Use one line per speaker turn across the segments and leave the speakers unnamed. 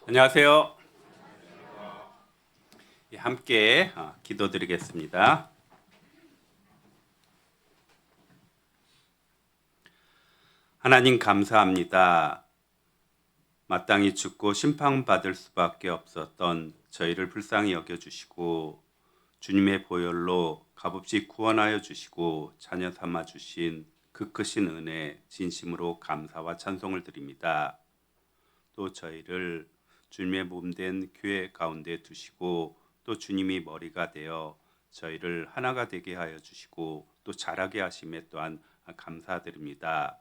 안녕하세요. 함께 기도드리겠습니다. 하나님 감사합니다. 마땅히 죽고 심판받을 수밖에 없었던 저희를 불쌍히 여겨주시고 주님의 보혈로 값없이 구원하여 주시고 자녀 삼아 주신 그 크신 은혜 진심으로 감사와 찬송을 드립니다. 또 저희를 주님의 몸된 교회 가운데 두시고 또 주님이 머리가 되어 저희를 하나가 되게 하여 주시고 또 자라게 하심에 또한 감사드립니다.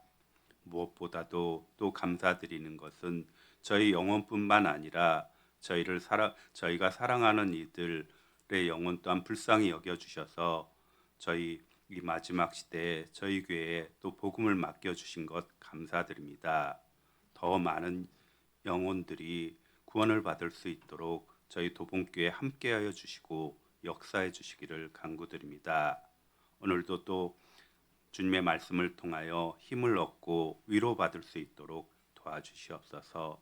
무엇보다도 또 감사드리는 것은 저희 영혼뿐만 아니라 저희가 사랑하는 이들의 영혼 또한 불쌍히 여겨 주셔서 저희 이 마지막 시대에 저희 교회에 또 복음을 맡겨 주신 것 감사드립니다. 더 많은 영혼들이 구원을 받을 수 있도록 저희 도봉교회 함께하여 주시고 역사해 주시기를 간구드립니다. 오늘도 또 주님의 말씀을 통하여 힘을 얻고 위로받을 수 있도록 도와주시옵소서.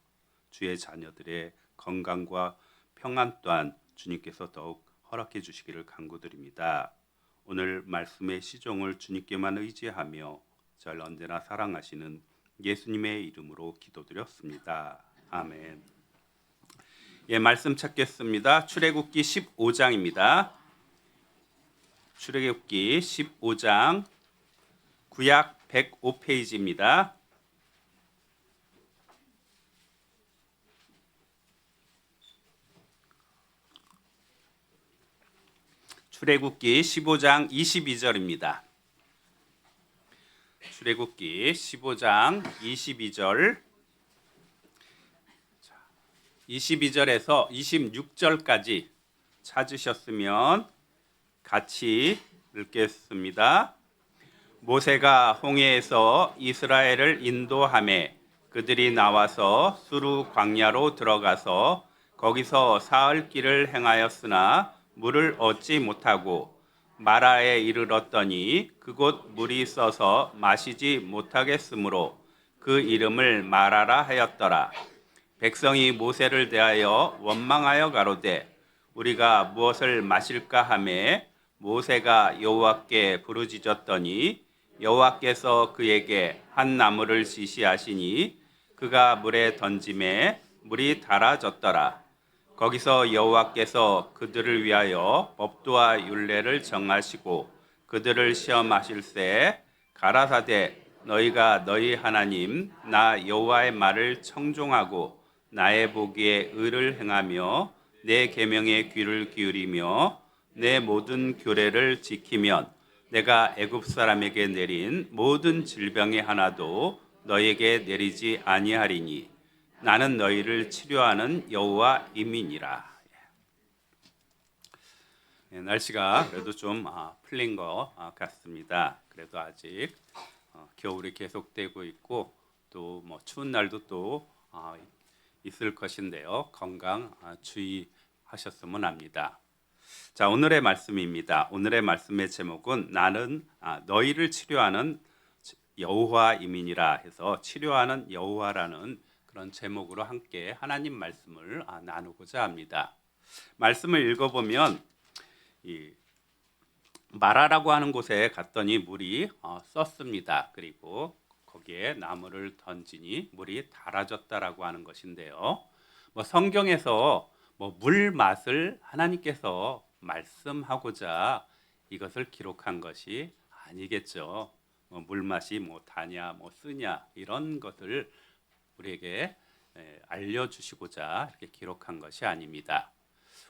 주의 자녀들의 건강과 평안 또한 주님께서 더욱 허락해 주시기를 간구드립니다. 오늘 말씀의 시종을 주님께만 의지하며 저를 언제나 사랑하시는 예수님의 이름으로 기도드렸습니다. 아멘. 말씀 찾겠습니다. 출애굽기 15장입니다. 출애굽기 15장 구약 105페이지입니다. 출애굽기 15장 22절입니다. 출애굽기 15장 22절 22절에서 26절까지 찾으셨으면 같이 읽겠습니다. 모세가 홍해에서 이스라엘을 인도하매 그들이 나와서 수르 광야로 들어가서 거기서 사흘 길을 행하였으나 물을 얻지 못하고 마라에 이르렀더니 그곳 물이 써서 마시지 못하겠으므로 그 이름을 마라라 하였더라. 백성이 모세를 대하여 원망하여 가로되 우리가 무엇을 마실까 하매 모세가 여호와께 부르짖었더니 여호와께서 그에게 한 나무를 지시하시니 그가 물에 던짐에 물이 달아졌더라. 거기서 여호와께서 그들을 위하여 법도와 율례를 정하시고 그들을 시험하실세 가라사대 너희가 너희 하나님 나 여호와의 말을 청종하고 나의 보기에 의를 행하며 내 계명에 귀를 기울이며 내 모든 규례를 지키면 내가 애굽 사람에게 내린 모든 질병의 하나도 너에게 내리지 아니하리니 나는 너희를 치료하는 여호와임이니라. 날씨가 그래도 좀 풀린 것 같습니다. 그래도 아직 겨울이 계속되고 있고 또 뭐 추운 날도 또 있을 것인데요. 건강 주의하셨으면 합니다. 자, 오늘의 말씀입니다. 오늘의 말씀의 제목은 나는 너희를 치료하는 여호와임이니라 해서 치료하는 여호와라는 그런 제목으로 함께 하나님 말씀을 나누고자 합니다. 말씀을 읽어보면 이 마라라고 하는 곳에 갔더니 물이 썼습니다. 그리고 거기에 나무를 던지니 물이 달아졌다라고 하는 것인데요. 성경에서 물 맛을 하나님께서 말씀하고자 이것을 기록한 것이 아니겠죠. 물 맛이 다냐 쓰냐 이런 것을 우리에게 알려주시고자 이렇게 기록한 것이 아닙니다.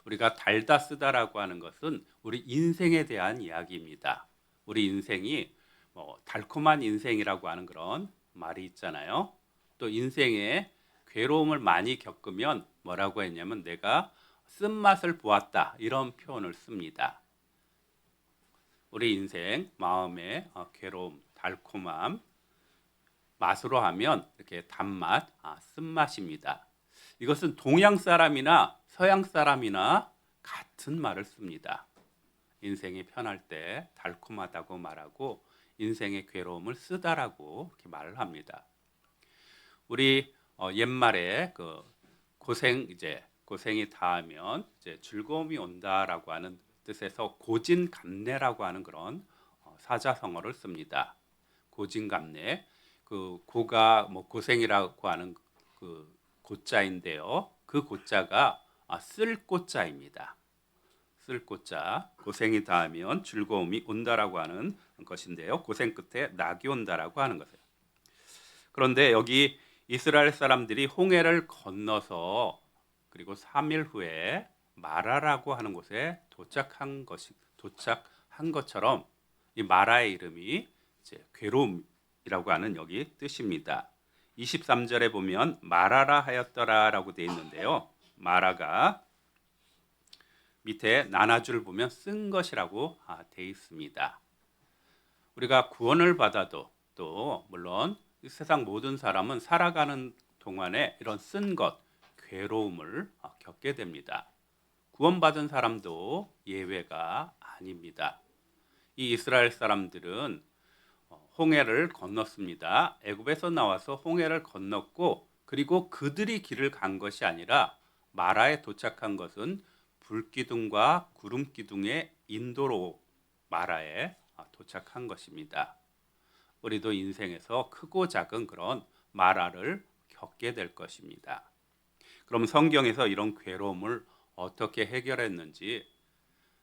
우리가 달다 쓰다라고 하는 것은 우리 인생에 대한 이야기입니다. 우리 인생이 달콤한 인생이라고 하는 그런 말이 있잖아요. 또 인생에 괴로움을 많이 겪으면 뭐라고 했냐면 내가 쓴맛을 보았다 이런 표현을 씁니다. 우리 인생 마음의 괴로움, 달콤함 맛으로 하면 이렇게 단맛, 쓴맛입니다. 이것은 동양 사람이나 서양 사람이나 같은 말을 씁니다. 인생이 편할 때 달콤하다고 말하고 인생의 괴로움을 쓰다라고 이렇게 말을 합니다. 우리 옛말에 그 고생이 닿으면 이제 즐거움이 온다라고 하는 뜻에서 고진감래라고 하는 그런 사자성어를 씁니다. 고진감래. 그 고가 뭐 고생이라고 하는 그 고자인데요. 그 고자가 쓸 고자입니다. 쓸 고자. 고생이 닿으면 즐거움이 온다라고 하는 것인데요. 고생 끝에 낙이 온다라고 하는 것이에요. 그런데 여기 이스라엘 사람들이 홍해를 건너서 그리고 3일 후에 마라라고 하는 곳에 도착한 것처럼 이 마라의 이름이 이제 괴로움이라고 하는 여기 뜻입니다. 23절에 보면 마라라 하였더라라고 되어 있는데요. 마라가 밑에 나눠줄 보면 쓴 것이라고 되어 있습니다. 우리가 구원을 받아도 또 물론 세상 모든 사람은 살아가는 동안에 이런 쓴 것, 괴로움을 겪게 됩니다. 구원받은 사람도 예외가 아닙니다. 이 이스라엘 사람들은 홍해를 건넜습니다. 애굽에서 나와서 홍해를 건넜고 그리고 그들이 길을 간 것이 아니라 마라에 도착한 것은 불기둥과 구름기둥의 인도로 마라에 도착한 것입니다. 우리도 인생에서 크고 작은 그런 마라를 겪게 될 것입니다. 그럼 성경에서 이런 괴로움을 어떻게 해결했는지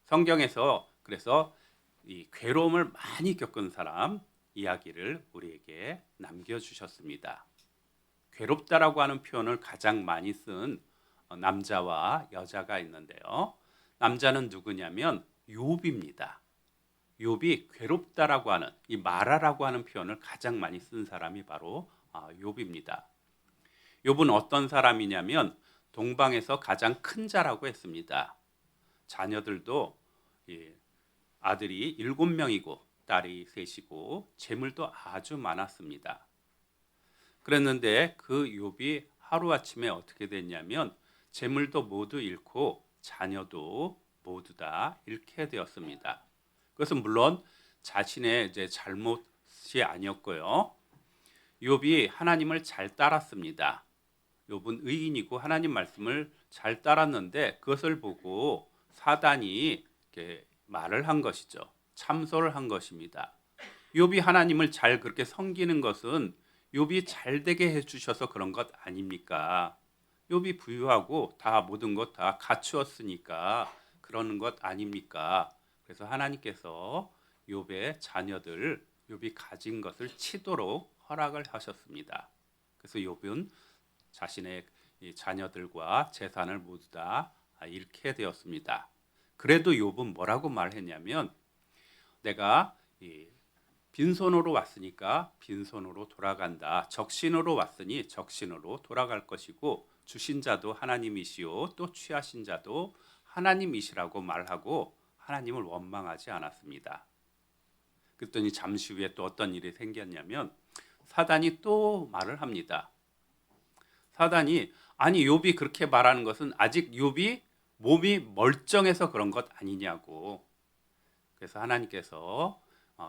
성경에서 그래서 이 괴로움을 많이 겪은 사람 이야기를 우리에게 남겨주셨습니다. 괴롭다라고 하는 표현을 가장 많이 쓴 남자와 여자가 있는데요. 남자는 누구냐면 욥입니다. 욥이 괴롭다라고 하는 이 마라라고 하는 표현을 가장 많이 쓴 사람이 바로 욥입니다. 욥은 어떤 사람이냐면 동방에서 가장 큰 자라고 했습니다. 자녀들도 아들이 7명이고 딸이 3이고 재물도 아주 많았습니다. 그랬는데 그 욥이 하루아침에 어떻게 됐냐면 재물도 모두 잃고 자녀도 모두 다 잃게 되었습니다. 그것은 물론 자신의 이제 잘못이 아니었고요. 욥이 하나님을 잘 따랐습니다. 욥은 의인이고 하나님 말씀을 잘 따랐는데 그것을 보고 사단이 이렇게 말을 한 것이죠. 참소를 한 것입니다. 욥이 하나님을 잘 그렇게 섬기는 것은 욥이 잘 되게 해주셔서 그런 것 아닙니까? 욥이 부유하고 다 모든 것 다 갖추었으니까 그러는 것 아닙니까? 그래서 하나님께서 욥의 자녀들, 욥이 가진 것을 치도록 허락을 하셨습니다. 그래서 욥은 자신의 자녀들과 재산을 모두 다 잃게 되었습니다. 그래도 욥은 뭐라고 말했냐면 내가 빈손으로 왔으니까 빈손으로 돌아간다. 적신으로 왔으니 적신으로 돌아갈 것이고 주신 자도 하나님이시오 또 취하신 자도 하나님이시라고 말하고 하나님을 원망하지 않았습니다. 그랬더니 잠시 후에 또 어떤 일이 생겼냐면 사단이 또 말을 합니다. 사단이 아니 욥이 그렇게 말하는 것은 아직 욥이 몸이 멀쩡해서 그런 것 아니냐고. 그래서 하나님께서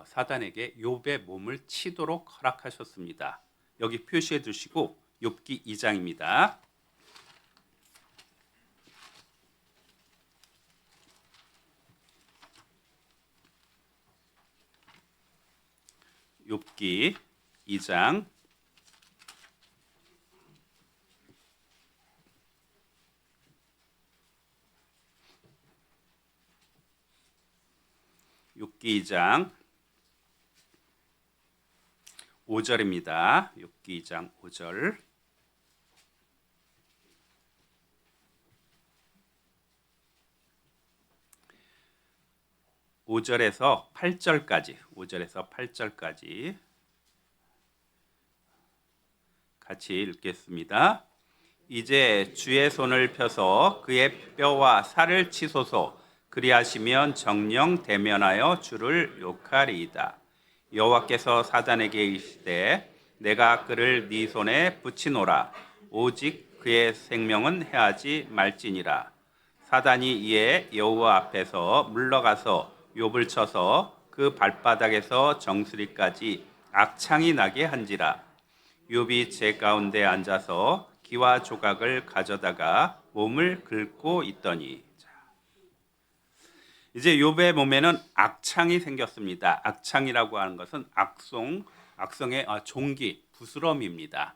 사단에게 욥의 몸을 치도록 허락하셨습니다. 여기 표시해 두시고 욥기 2장입니다. 욥기 2장 5절입니다. 욥기 2장 5절. (5절에서 8절까지) 같이 읽겠습니다. 이제 주의 손을 펴서 그의 뼈와 살을 치소서. 그리하시면 정령 대면하여 주를 욕하리이다. 여호와께서 사단에게 이르시되 내가 그를 네 손에 붙이노라. 오직 그의 생명은 해하지 말지니라. 사단이 이에 여호와 앞에서 물러가서 욥을 쳐서 그 발바닥에서 정수리까지 악창이 나게 한지라. 욥이 제 가운데 앉아서 기와 조각을 가져다가 몸을 긁고 있더니. 이제 욥의 몸에는 악창이 생겼습니다. 악창이라고 하는 것은 악성의 종기, 부스럼입니다.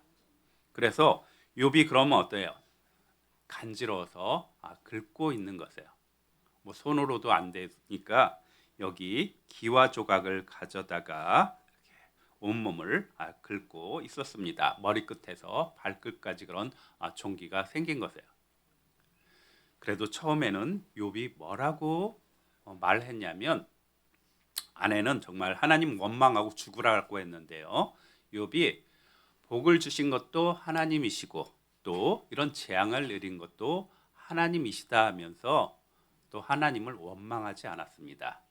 그래서 욥이 그러면 어때요? 간지러워서 긁고 있는 것이에요. 뭐 손으로도 안 되니까 여기 기와 조각을 가져다가 온몸을 긁고 있었습니다. 머리끝에서 발끝까지 그런 종기가 생긴 것이에요. 그래도 처음에는 욥이 뭐라고 말했냐면, 아내는 정말 하나님 원망하고 죽으라고 했는데요. 욥이 복을 주신 것도 하나님이시고 또 이런 재앙을 내린 것도 하나님이시다 하면서 또 하나님을 원망하지 않았습니다.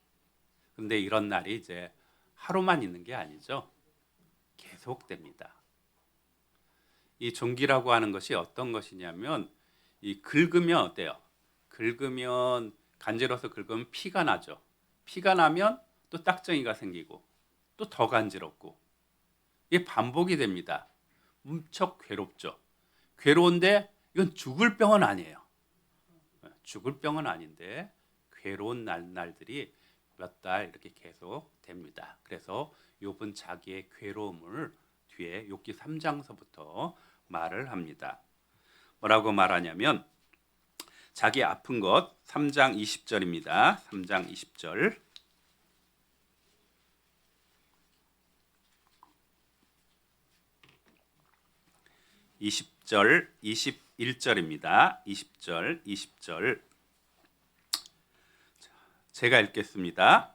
근데 이런 날이 이제 하루만 있는 게 아니죠. 계속됩니다. 이 종기라고 하는 것이 어떤 것이냐면, 이 긁으면 어때요? 긁으면 간지러워서 긁으면 피가 나죠. 피가 나면 또 딱정이가 생기고 또 더 간지럽고, 이게 반복이 됩니다. 무척 괴롭죠. 괴로운데 이건 죽을 병은 아니에요. 죽을 병은 아닌데 괴로운 날들이 몇 달 이렇게 계속 됩니다. 그래서 욥은 자기의 괴로움을 뒤에 욥기 3장서부터 말을 합니다. 뭐라고 말하냐면, 자기 아픈 것 3장 20절입니다. 3장 20절. 20절, 21절입니다. 20절, 20절. 제가 읽겠습니다.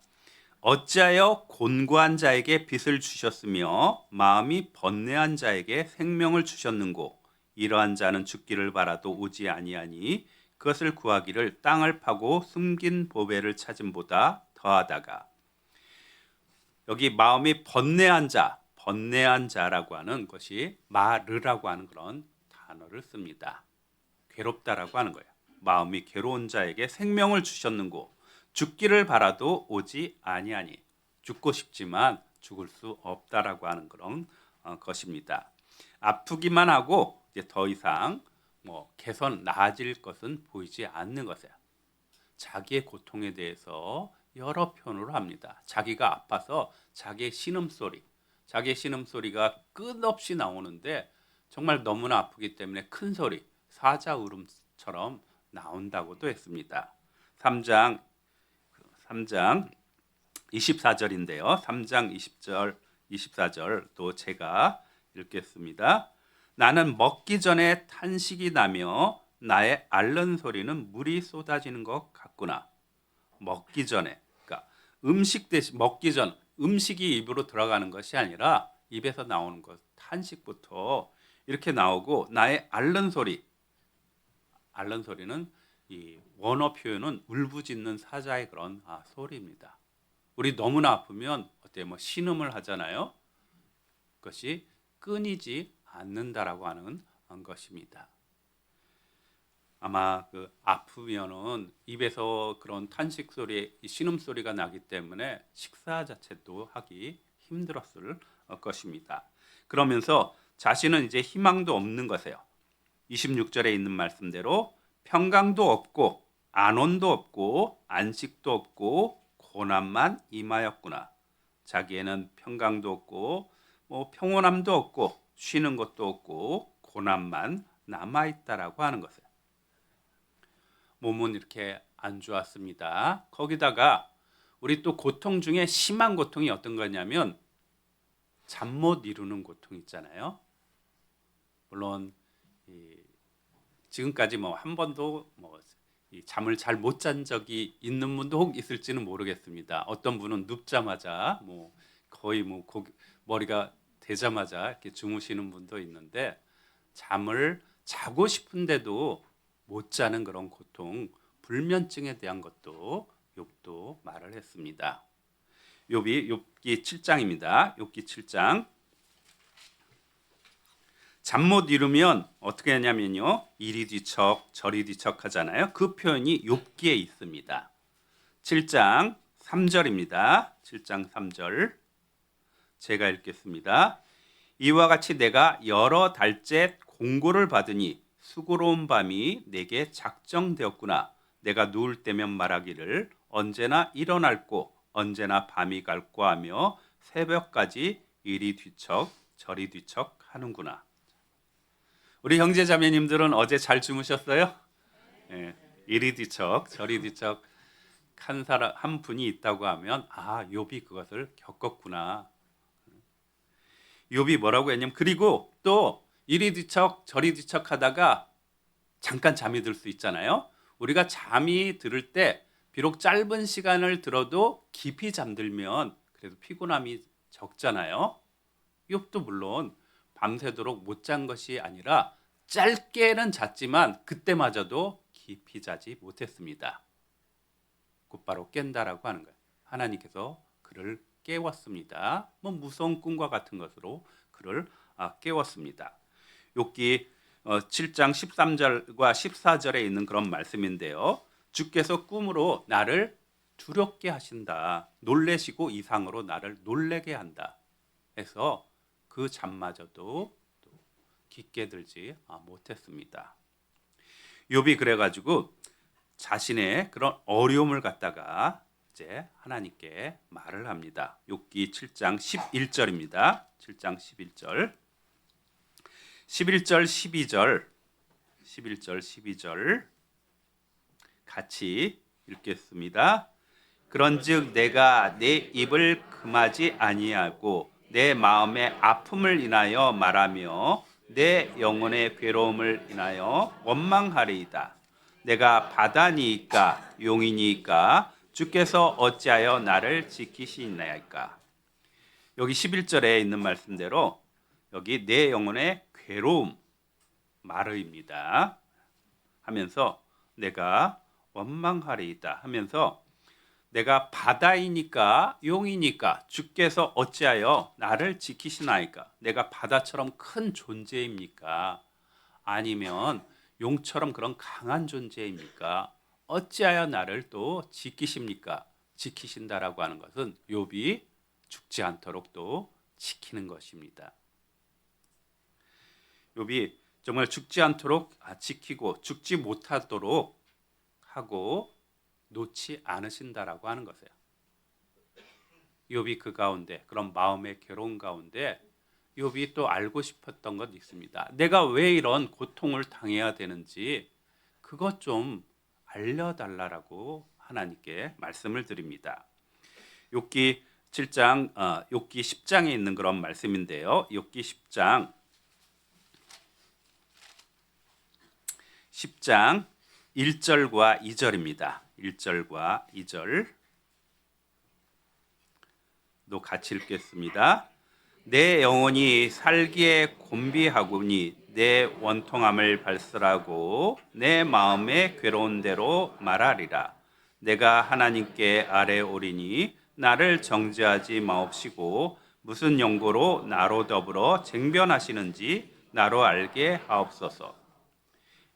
어찌하여 곤고한 자에게 빚을 주셨으며 마음이 번뇌한 자에게 생명을 주셨는고, 이러한 자는 죽기를 바라도 오지 아니하니 그것을 구하기를 땅을 파고 숨긴 보배를 찾음보다 더하다가. 여기 마음이 번뇌한 자라고 하는 것이 마르라고 하는 그런 단어를 씁니다. 괴롭다라고 하는 거예요. 마음이 괴로운 자에게 생명을 주셨는고 죽기를 바라도 오지 아니하니, 죽고 싶지만 죽을 수 없다라고 하는 그런 것입니다. 아프기만 하고 이제 더 이상 개선 나아질 것은 보이지 않는 것이에요. 자기의 고통에 대해서 여러 표현으로 합니다. 자기가 아파서 자기의 신음소리가 끝없이 나오는데 정말 너무나 아프기 때문에 큰 소리, 사자 울음처럼 나온다고도 했습니다. 3장 24절인데요. 3장 20절, 24절 또 제가 읽겠습니다. 나는 먹기 전에 탄식이 나며 나의 앓는 소리는 물이 쏟아지는 것 같구나. 먹기 전에, 그러니까 음식 대신 먹기 전, 음식이 입으로 들어가는 것이 아니라 입에서 나오는 것, 탄식부터 이렇게 나오고, 나의 앓는 소리는 이 원어 표현은 울부짖는 사자의 그런 소리입니다. 우리 너무나 아프면 어때요? 신음을 하잖아요. 그것이 끊이지 않는다라고 하는 것입니다. 아마 아프면은 입에서 그런 탄식 소리, 신음 소리가 나기 때문에 식사 자체도 하기 힘들었을 것입니다. 그러면서 자신은 이제 희망도 없는 것이에요. 26절에 있는 말씀대로 평강도 없고 안온도 없고 안식도 없고 고난만 임하였구나. 자기에는 평강도 없고 평온함도 없고 쉬는 것도 없고 고난만 남아있다라고 하는 것이에요. 몸은 이렇게 안 좋았습니다. 거기다가 우리 또 고통 중에 심한 고통이 어떤 거냐면 잠 못 이루는 고통 있잖아요. 물론 지금까지 한 번도 잠을 잘 못 잔 적이 있는 분도 혹 있을지는 모르겠습니다. 어떤 분은 눕자마자 거의 머리가 되자마자 이렇게 주무시는 분도 있는데, 잠을 자고 싶은데도 못 자는 그런 고통, 불면증에 대한 것도 욥도 말을 했습니다. 욥기 7장입니다. 욥기 7장. 잠 못 이루면 어떻게 하냐면요, 이리 뒤척 저리 뒤척 하잖아요. 그 표현이 욥기에 있습니다. 7장 3절입니다. 7장 3절 제가 읽겠습니다. 이와 같이 내가 여러 달째 공고를 받으니 수고로운 밤이 내게 작정되었구나. 내가 누울 때면 말하기를 언제나 일어날고 언제나 밤이 갈고 하며 새벽까지 이리 뒤척 저리 뒤척 하는구나. 우리 형제 자매님들은 어제 잘 주무셨어요? 예, 이리 뒤척 저리 뒤척 한 분이 있다고 하면 욥이 그것을 겪었구나. 욥이 뭐라고 했냐면 그리고 또 이리 뒤척 저리 뒤척 하다가 잠깐 잠이 들 수 있잖아요. 우리가 잠이 들을 때 비록 짧은 시간을 들어도 깊이 잠들면 그래도 피곤함이 적잖아요. 욥도 물론 밤새도록 못 잔 것이 아니라 짧게는 잤지만 그때마저도 깊이 자지 못했습니다. 곧바로 깬다라고 하는 거예요. 하나님께서 그를 깨웠습니다. 무서운 꿈과 같은 것으로 그를 깨웠습니다. 욥기 7장 13절과 14절에 있는 그런 말씀인데요. 주께서 꿈으로 나를 두렵게 하신다. 놀래시고 이상으로 나를 놀래게 한다. 해서 그 잠마저도 깊게 들지 못했습니다. 욥이 그래가지고 자신의 그런 어려움을 갖다가 이제 하나님께 말을 합니다. 욥기 7장 11절입니다. 7장 11절. 11절 12절 11절 12절 같이 읽겠습니다. 그런즉 내가 내 입을 금하지 아니하고 내 마음의 아픔을 인하여 말하며 내 영혼의 괴로움을 인하여 원망하리이다. 내가 바다니이까 용이니이까 주께서 어찌하여 나를 지키시나이까. 여기 11절에 있는 말씀대로 여기 내 영혼의 괴로움 마르입니다 하면서 내가 원망하리이다 하면서 내가 바다이니까 용이니까 주께서 어찌하여 나를 지키시나이까. 내가 바다처럼 큰 존재입니까? 아니면 용처럼 그런 강한 존재입니까? 어찌하여 나를 또 지키십니까? 지키신다라고 하는 것은 욥이 죽지 않도록 또 지키는 것입니다. 욥이 정말 죽지 않도록 지키고 죽지 못하도록 하고 놓지 않으신다라고 하는 것이에요. 욥이 그 가운데 그런 마음의 괴로움 가운데 욥이 또 알고 싶었던 것 있습니다. 내가 왜 이런 고통을 당해야 되는지 그것 좀 알려달라고 하나님께 말씀을 드립니다. 욥기 7장, 욥기 10장에 있는 그런 말씀인데요. 욥기 10장 1절과 2절입니다. 1절과 2절도 같이 읽겠습니다. 내 영혼이 살기에 곤비하구니 내 원통함을 발설하고 내 마음의 괴로운 대로 말하리라. 내가 하나님께 아뢰오리니 나를 정죄하지 마옵시고 무슨 연고로 나로 더불어 쟁변하시는지 나로 알게 하옵소서.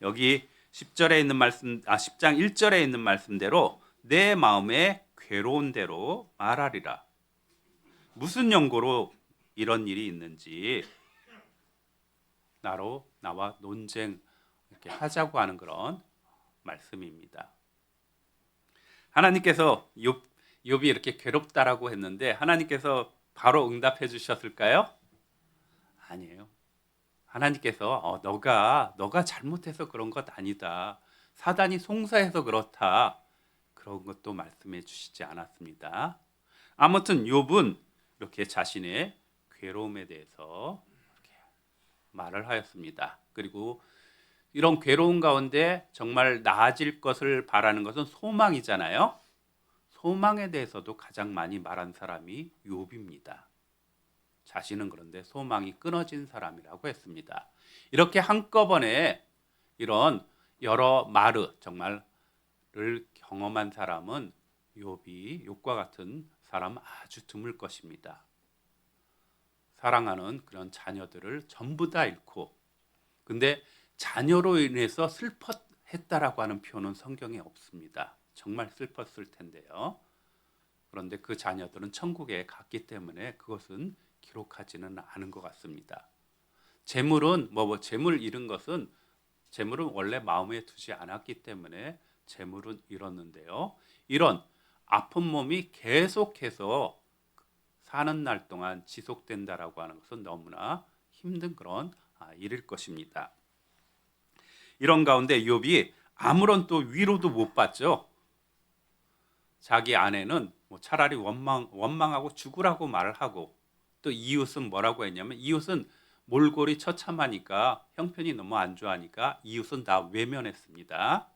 여기 10절에 있는 말씀, 10장 1절에 있는 말씀대로 내 마음의 괴로운 대로 말하리라. 무슨 연고로 이런 일이 있는지 나와 논쟁 이렇게 하자고 하는 그런 말씀입니다. 하나님께서 욥이 이렇게 괴롭다라고 했는데 하나님께서 바로 응답해 주셨을까요? 아니에요. 하나님께서 너가 잘못해서 그런 것 아니다. 사단이 송사해서 그렇다. 그런 것도 말씀해 주시지 않았습니다. 아무튼 욥은 이렇게 자신의 괴로움에 대해서 이렇게 말을 하였습니다. 그리고 이런 괴로움 가운데 정말 나아질 것을 바라는 것은 소망이잖아요. 소망에 대해서도 가장 많이 말한 사람이 욥입니다. 자신은 그런데 소망이 끊어진 사람이라고 했습니다. 이렇게 한꺼번에 이런 여러 정말을 경험한 사람은 욥과 같은 사람 아주 드물 것입니다. 사랑하는 그런 자녀들을 전부 다 잃고 근데 자녀로 인해서 슬펐다라고 하는 표현은 성경에 없습니다. 정말 슬펐을 텐데요. 그런데 그 자녀들은 천국에 갔기 때문에 그것은 기록하지는 않은 것 같습니다. 재물은 재물 잃은 것은 재물은 원래 마음에 두지 않았기 때문에 재물은 잃었는데요. 이런 아픈 몸이 계속해서 사는 날 동안 지속된다라고 하는 것은 너무나 힘든 그런 일일 것입니다. 이런 가운데 욥이 아무런 또 위로도 못 받죠. 자기 아내는 차라리 원망하고 죽으라고 말을 하고, 또 이웃은 뭐라고 했냐면, 이웃은 몰골이 처참하니까, 형편이 너무 안 좋아하니까 이웃은 다 외면했습니다.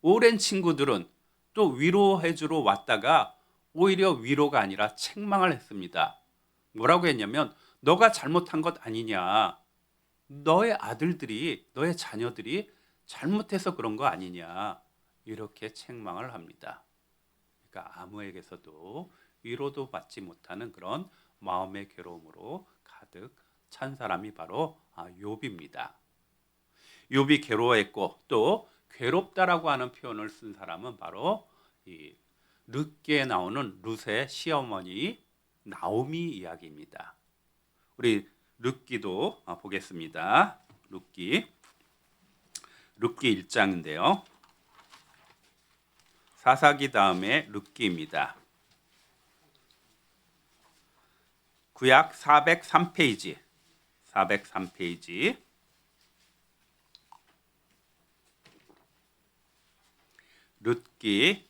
오랜 친구들은 또 위로해 주러 왔다가 오히려 위로가 아니라 책망을 했습니다. 뭐라고 했냐면, 너가 잘못한 것 아니냐, 너의 아들들이, 너의 자녀들이 잘못해서 그런 거 아니냐, 이렇게 책망을 합니다. 그러니까 아무에게서도 위로도 받지 못하는 그런 마음의 괴로움으로 가득 찬 사람이 바로 욥입니다. 욥이 괴로워했고, 또 괴롭다라고 하는 표현을 쓴 사람은 바로 이 룻기에 나오는 룻의 시어머니 나오미 이야기입니다. 우리 룻기도 보겠습니다. 룻기 1장인데요. 사사기 다음에 룻기입니다. 구약 403페이지. 룻기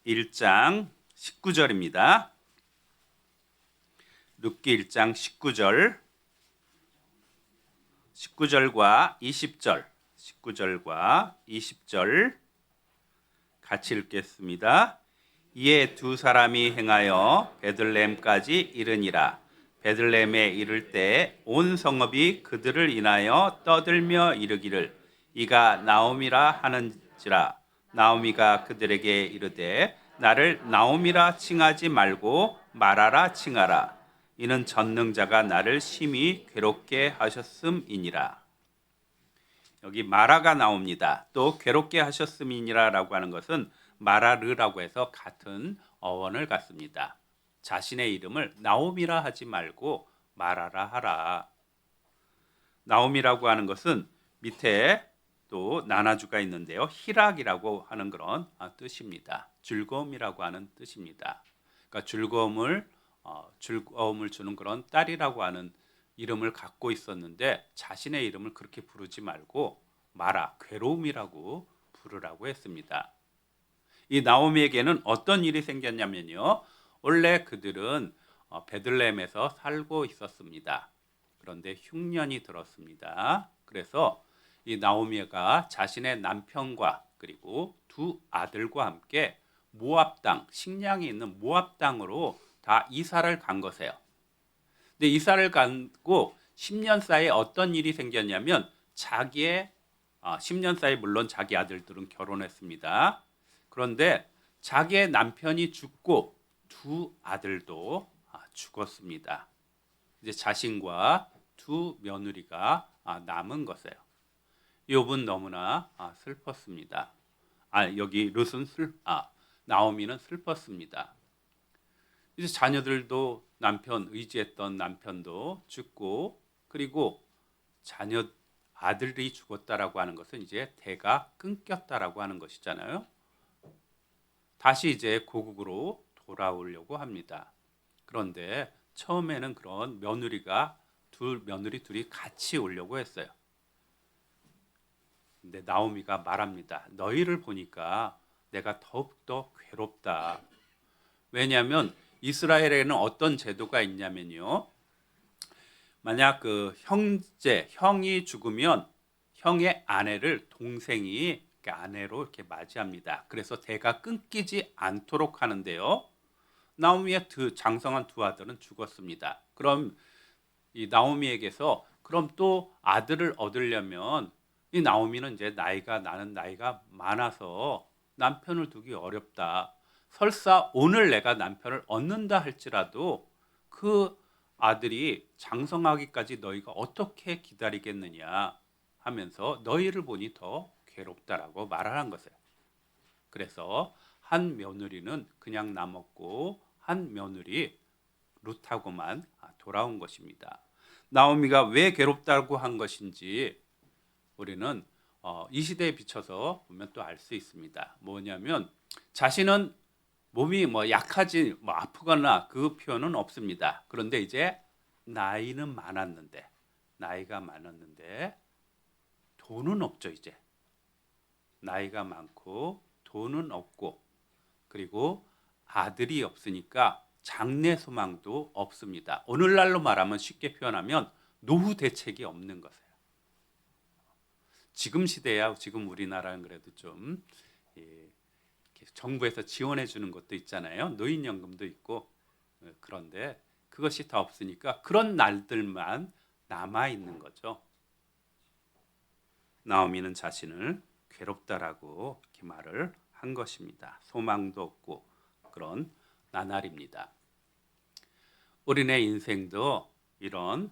1장 19절입니다. 룻기 1장 19절과 20절 같이 읽겠습니다. 이에 두 사람이 행하여 베들레헴까지 이르니라. 베들레헴에 이를 때 온 성읍이 그들을 인하여 떠들며 이르기를 이가 나오미라 하는지라. 나오미가 그들에게 이르되 나를 나오미라 칭하지 말고 마라라 칭하라. 이는 전능자가 나를 심히 괴롭게 하셨음이니라. 여기 마라가 나옵니다. 또 괴롭게 하셨음이니라라고 하는 것은 마라르라고 해서 같은 어원을 갖습니다. 자신의 이름을 나오미라 하지 말고 마라라 하라. 나오미라고 하는 것은 밑에 또 나나주가 있는데요. 희락이라고 하는 그런 뜻입니다. 즐거움이라고 하는 뜻입니다. 그러니까 즐거움을 주는 그런 딸이라고 하는 이름을 갖고 있었는데 자신의 이름을 그렇게 부르지 말고 마라, 괴로움이라고 부르라고 했습니다. 이 나오미에게는 어떤 일이 생겼냐면요. 원래 그들은 베들레헴에서 살고 있었습니다. 그런데 흉년이 들었습니다. 그래서 이 나오미가 자신의 남편과 그리고 두 아들과 함께 모압 땅, 식량이 있는 모압 땅으로 다 이사를 간 것이에요. 근데 이사를 가고 10년 사이에 어떤 일이 생겼냐면 자기의 10년 사이에 물론 자기 아들들은 결혼했습니다. 그런데 자기의 남편이 죽고 두 아들도 죽었습니다. 이제 자신과 두 며느리가 남은 것이에요. 욥은 너무나 슬펐습니다. 여기 룻은 나오미는 슬펐습니다. 이제 자녀들도 의지했던 남편도 죽고, 그리고 아들이 죽었다라고 하는 것은 이제 대가 끊겼다라고 하는 것이잖아요. 다시 이제 고국으로 돌아오려고 합니다. 그런데 처음에는 그런 며느리 둘이 같이 오려고 했어요. 근데 나오미가 말합니다. 너희를 보니까 내가 더욱더 괴롭다. 왜냐하면 이스라엘에는 어떤 제도가 있냐면요. 만약 그 형이 죽으면 형의 아내를 동생이 아내로 이렇게 맞이합니다. 그래서 대가 끊기지 않도록 하는데요. 나오미의 장성한 두 아들은 죽었습니다. 그럼 이 나오미에게서 그럼 또 아들을 얻으려면 이 나오미는 이제 나는 나이가 많아서 남편을 두기 어렵다. 설사 오늘 내가 남편을 얻는다 할지라도 그 아들이 장성하기까지 너희가 어떻게 기다리겠느냐 하면서 너희를 보니 더 괴롭다라고 말하는 것이에요. 그래서 한 며느리는 그냥 남았고 한 며느리 룻하고만 돌아온 것입니다. 나오미가 왜 괴롭다고 한 것인지 우리는 이 시대에 비춰서 보면 또 알 수 있습니다. 뭐냐면 자신은 몸이 약하지 아프거나 그 표현은 없습니다. 그런데 이제 나이가 많았는데 돈은 없죠. 이제 나이가 많고 돈은 없고 그리고 아들이 없으니까 장래 소망도 없습니다. 오늘날로 말하면 쉽게 표현하면 노후 대책이 없는 것이에요. 지금 시대야 지금 우리나라는 그래도 좀 정부에서 지원해 주는 것도 있잖아요. 노인연금도 있고 그런데 그것이 다 없으니까 그런 날들만 남아 있는 거죠. 나오미는 자신을 괴롭다라고 이렇게 말을 한 것입니다. 소망도 없고 그런 나날입니다. 우리네 인생도 이런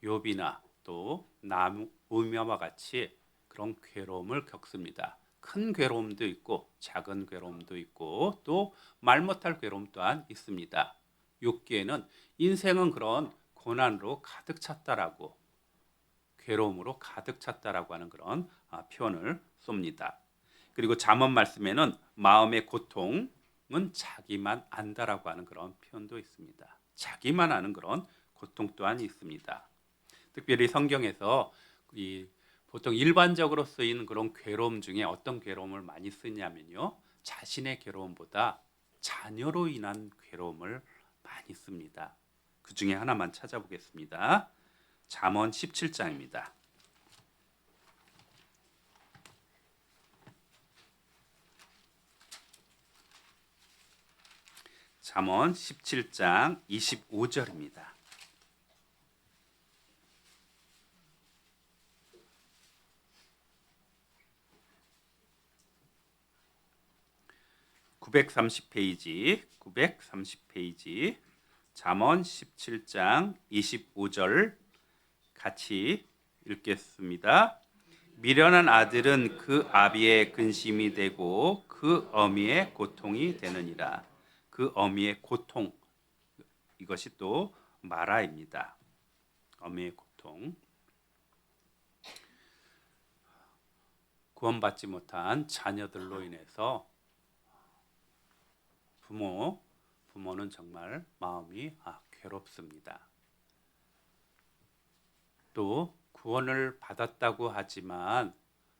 욥이나 또 나오미와 같이 그런 괴로움을 겪습니다. 큰 괴로움도 있고 작은 괴로움도 있고 또 말 못할 괴로움 또한 있습니다. 욥기에는 인생은 그런 고난으로 가득 찼다라고 괴로움으로 가득 찼다라고 하는 그런 표현을 쏩니다. 그리고 잠언 말씀에는 마음의 고통은 자기만 안다라고 하는 그런 표현도 있습니다. 자기만 아는 그런 고통 또한 있습니다. 특별히 성경에서 보통 일반적으로 쓰이는 그런 괴로움 중에 어떤 괴로움을 많이 쓰냐면요. 자신의 괴로움보다 자녀로 인한 괴로움을 많이 씁니다. 그 중에 하나만 찾아보겠습니다. 잠언 17장입니다. 잠언 17장 25절입니다. (930페이지) 잠언 17장 25절 같이 읽겠습니다. 미련한 아들은 그 아비의 근심이 되고 그 어미의 고통이 되느니라. 그 어미의 고통, 이것이 또 마라입니다. 어미의 고통. 구원받지 못한 자녀들로 인해서 부모는 정말 마음이 괴롭습니다. 또 구원을 받았다고 하지만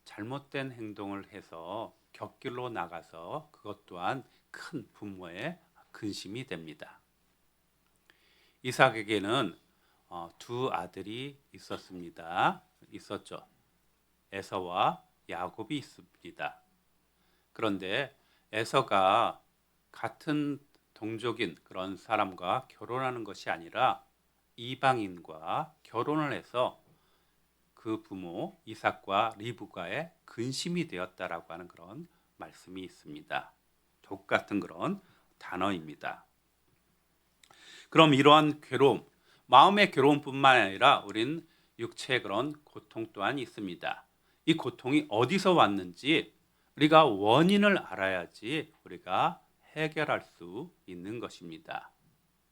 잘못된 행동을 해서 곁길로 나가서 그것 또한 큰 부모의 근심이 됩니다. 이삭에게는 두 아들이 있었죠. 에서와 야곱이 있습니다. 그런데 에서가 같은 동족인 그런 사람과 결혼하는 것이 아니라 이방인과 결혼을 해서 그 부모 이삭과 리브가의 근심이 되었다라고 하는 그런 말씀이 있습니다. 똑같은 그런 단어입니다. 그럼 이러한 괴로움, 마음의 괴로움뿐만 아니라 우린 육체의 그런 고통 또한 있습니다. 이 고통이 어디서 왔는지 우리가 원인을 알아야지 우리가 해결할 수 있는 것입니다.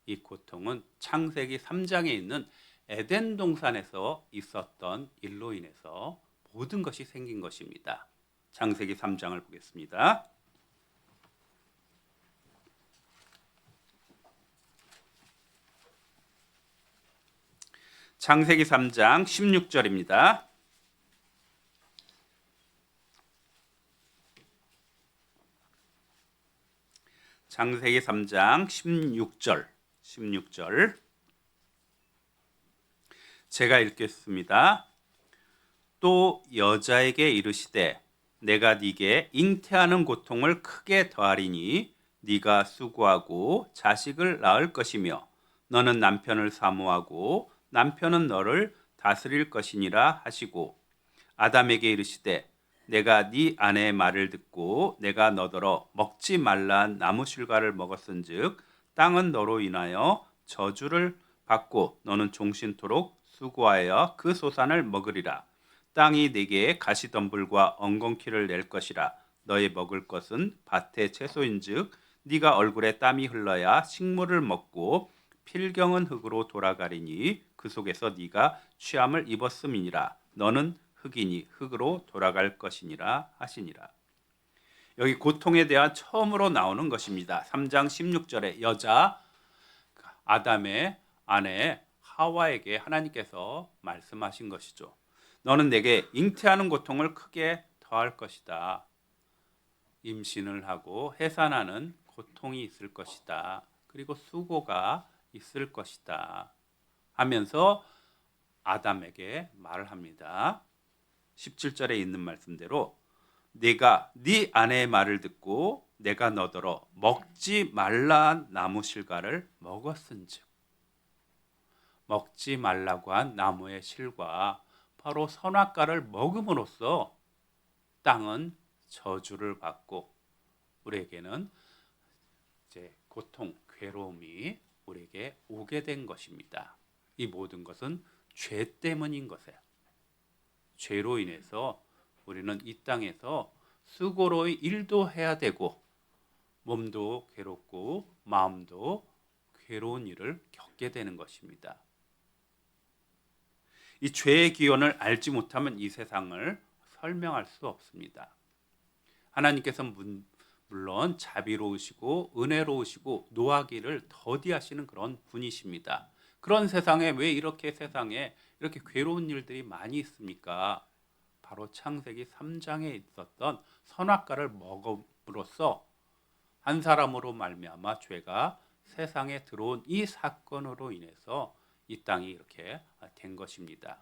이 고통은 창세기 3장에 있는 에덴 동산에서 있었던 일로 인해서 모든 것이 생긴 것입니다. 창세기 3장을 보겠습니다. 창세기 3장 16절입니다. 창세기 3장 16절 제가 읽겠습니다. 또 여자에게 이르시되 내가 네게 잉태하는 고통을 크게 더하리니 네가 수고하고 자식을 낳을 것이며 너는 남편을 사모하고 남편은 너를 다스릴 것이니라 하시고 아담에게 이르시되 내가 네 아내의 말을 듣고 내가 너더러 먹지 말란 나무 실과를 먹었은즉 땅은 너로 인하여 저주를 받고 너는 종신토록 수고하여 그 소산을 먹으리라. 땅이 네게 가시덤불과 엉겅퀴를 낼 것이라. 너의 먹을 것은 밭의 채소인즉 네가 얼굴에 땀이 흘러야 식물을 먹고 필경은 흙으로 돌아가리니 그 속에서 네가 취함을 입었음이니라. 너는 흙이니 흙으로 돌아갈 것이니라 하시니라. 여기 고통에 대한 처음으로 나오는 것입니다. 3장 16절에 여자 아담의 아내 하와에게 하나님께서 말씀하신 것이죠. 너는 내게 잉태하는 고통을 크게 더할 것이다. 임신을 하고 해산하는 고통이 있을 것이다. 그리고 수고가 있을 것이다. 하면서 아담에게 말을 합니다. 17절에 있는 말씀대로 네가 네 아내의 말을 듣고 내가 너더러 먹지 말라 나무 실과를 먹었은즉, 먹지 말라고 한 나무의 실과 바로 선악과를 먹음으로써 땅은 저주를 받고 우리에게는 이제 고통, 괴로움이 우리에게 오게 된 것입니다. 이 모든 것은 죄 때문인 것이에요. 죄로 인해서 우리는 이 땅에서 수고로이 일도 해야 되고 몸도 괴롭고 마음도 괴로운 일을 겪게 되는 것입니다. 이 죄의 기원을 알지 못하면 이 세상을 설명할 수 없습니다. 하나님께서 물론 자비로우시고 은혜로우시고 노하기를 더디하시는 그런 분이십니다. 그런 세상에 왜 이렇게 세상에 이렇게 괴로운 일들이 많이 있습니까? 바로 창세기 3장에 있었던 선악과를 먹음으로써 한 사람으로 말미암아 죄가 세상에 들어온 이 사건으로 인해서 이 땅이 이렇게 된 것입니다.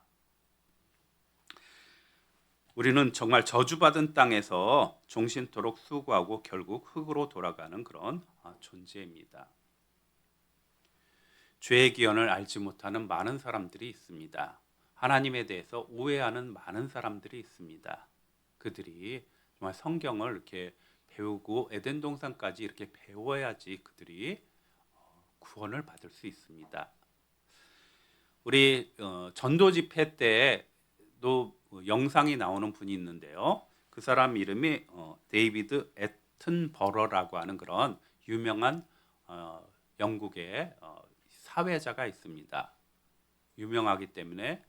우리는 정말 저주받은 땅에서 종신토록 수고하고 결국 흙으로 돌아가는 그런 존재입니다. 죄의 기원을 알지 못하는 많은 사람들이 있습니다. 하나님에 대해서 오해하는 많은 사람들이 있습니다. 그들이 정말 성경을 이렇게 배우고 에덴 동산까지 이렇게 배워야지 그들이 구원을 받을 수 있습니다. 우리 전도 집회 때도 영상이 나오는 분이 있는데요. 그 사람 이름이 데이비드 애튼버러라고 하는 그런 유명한 영국의 사회자가 있습니다. 유명하기 때문에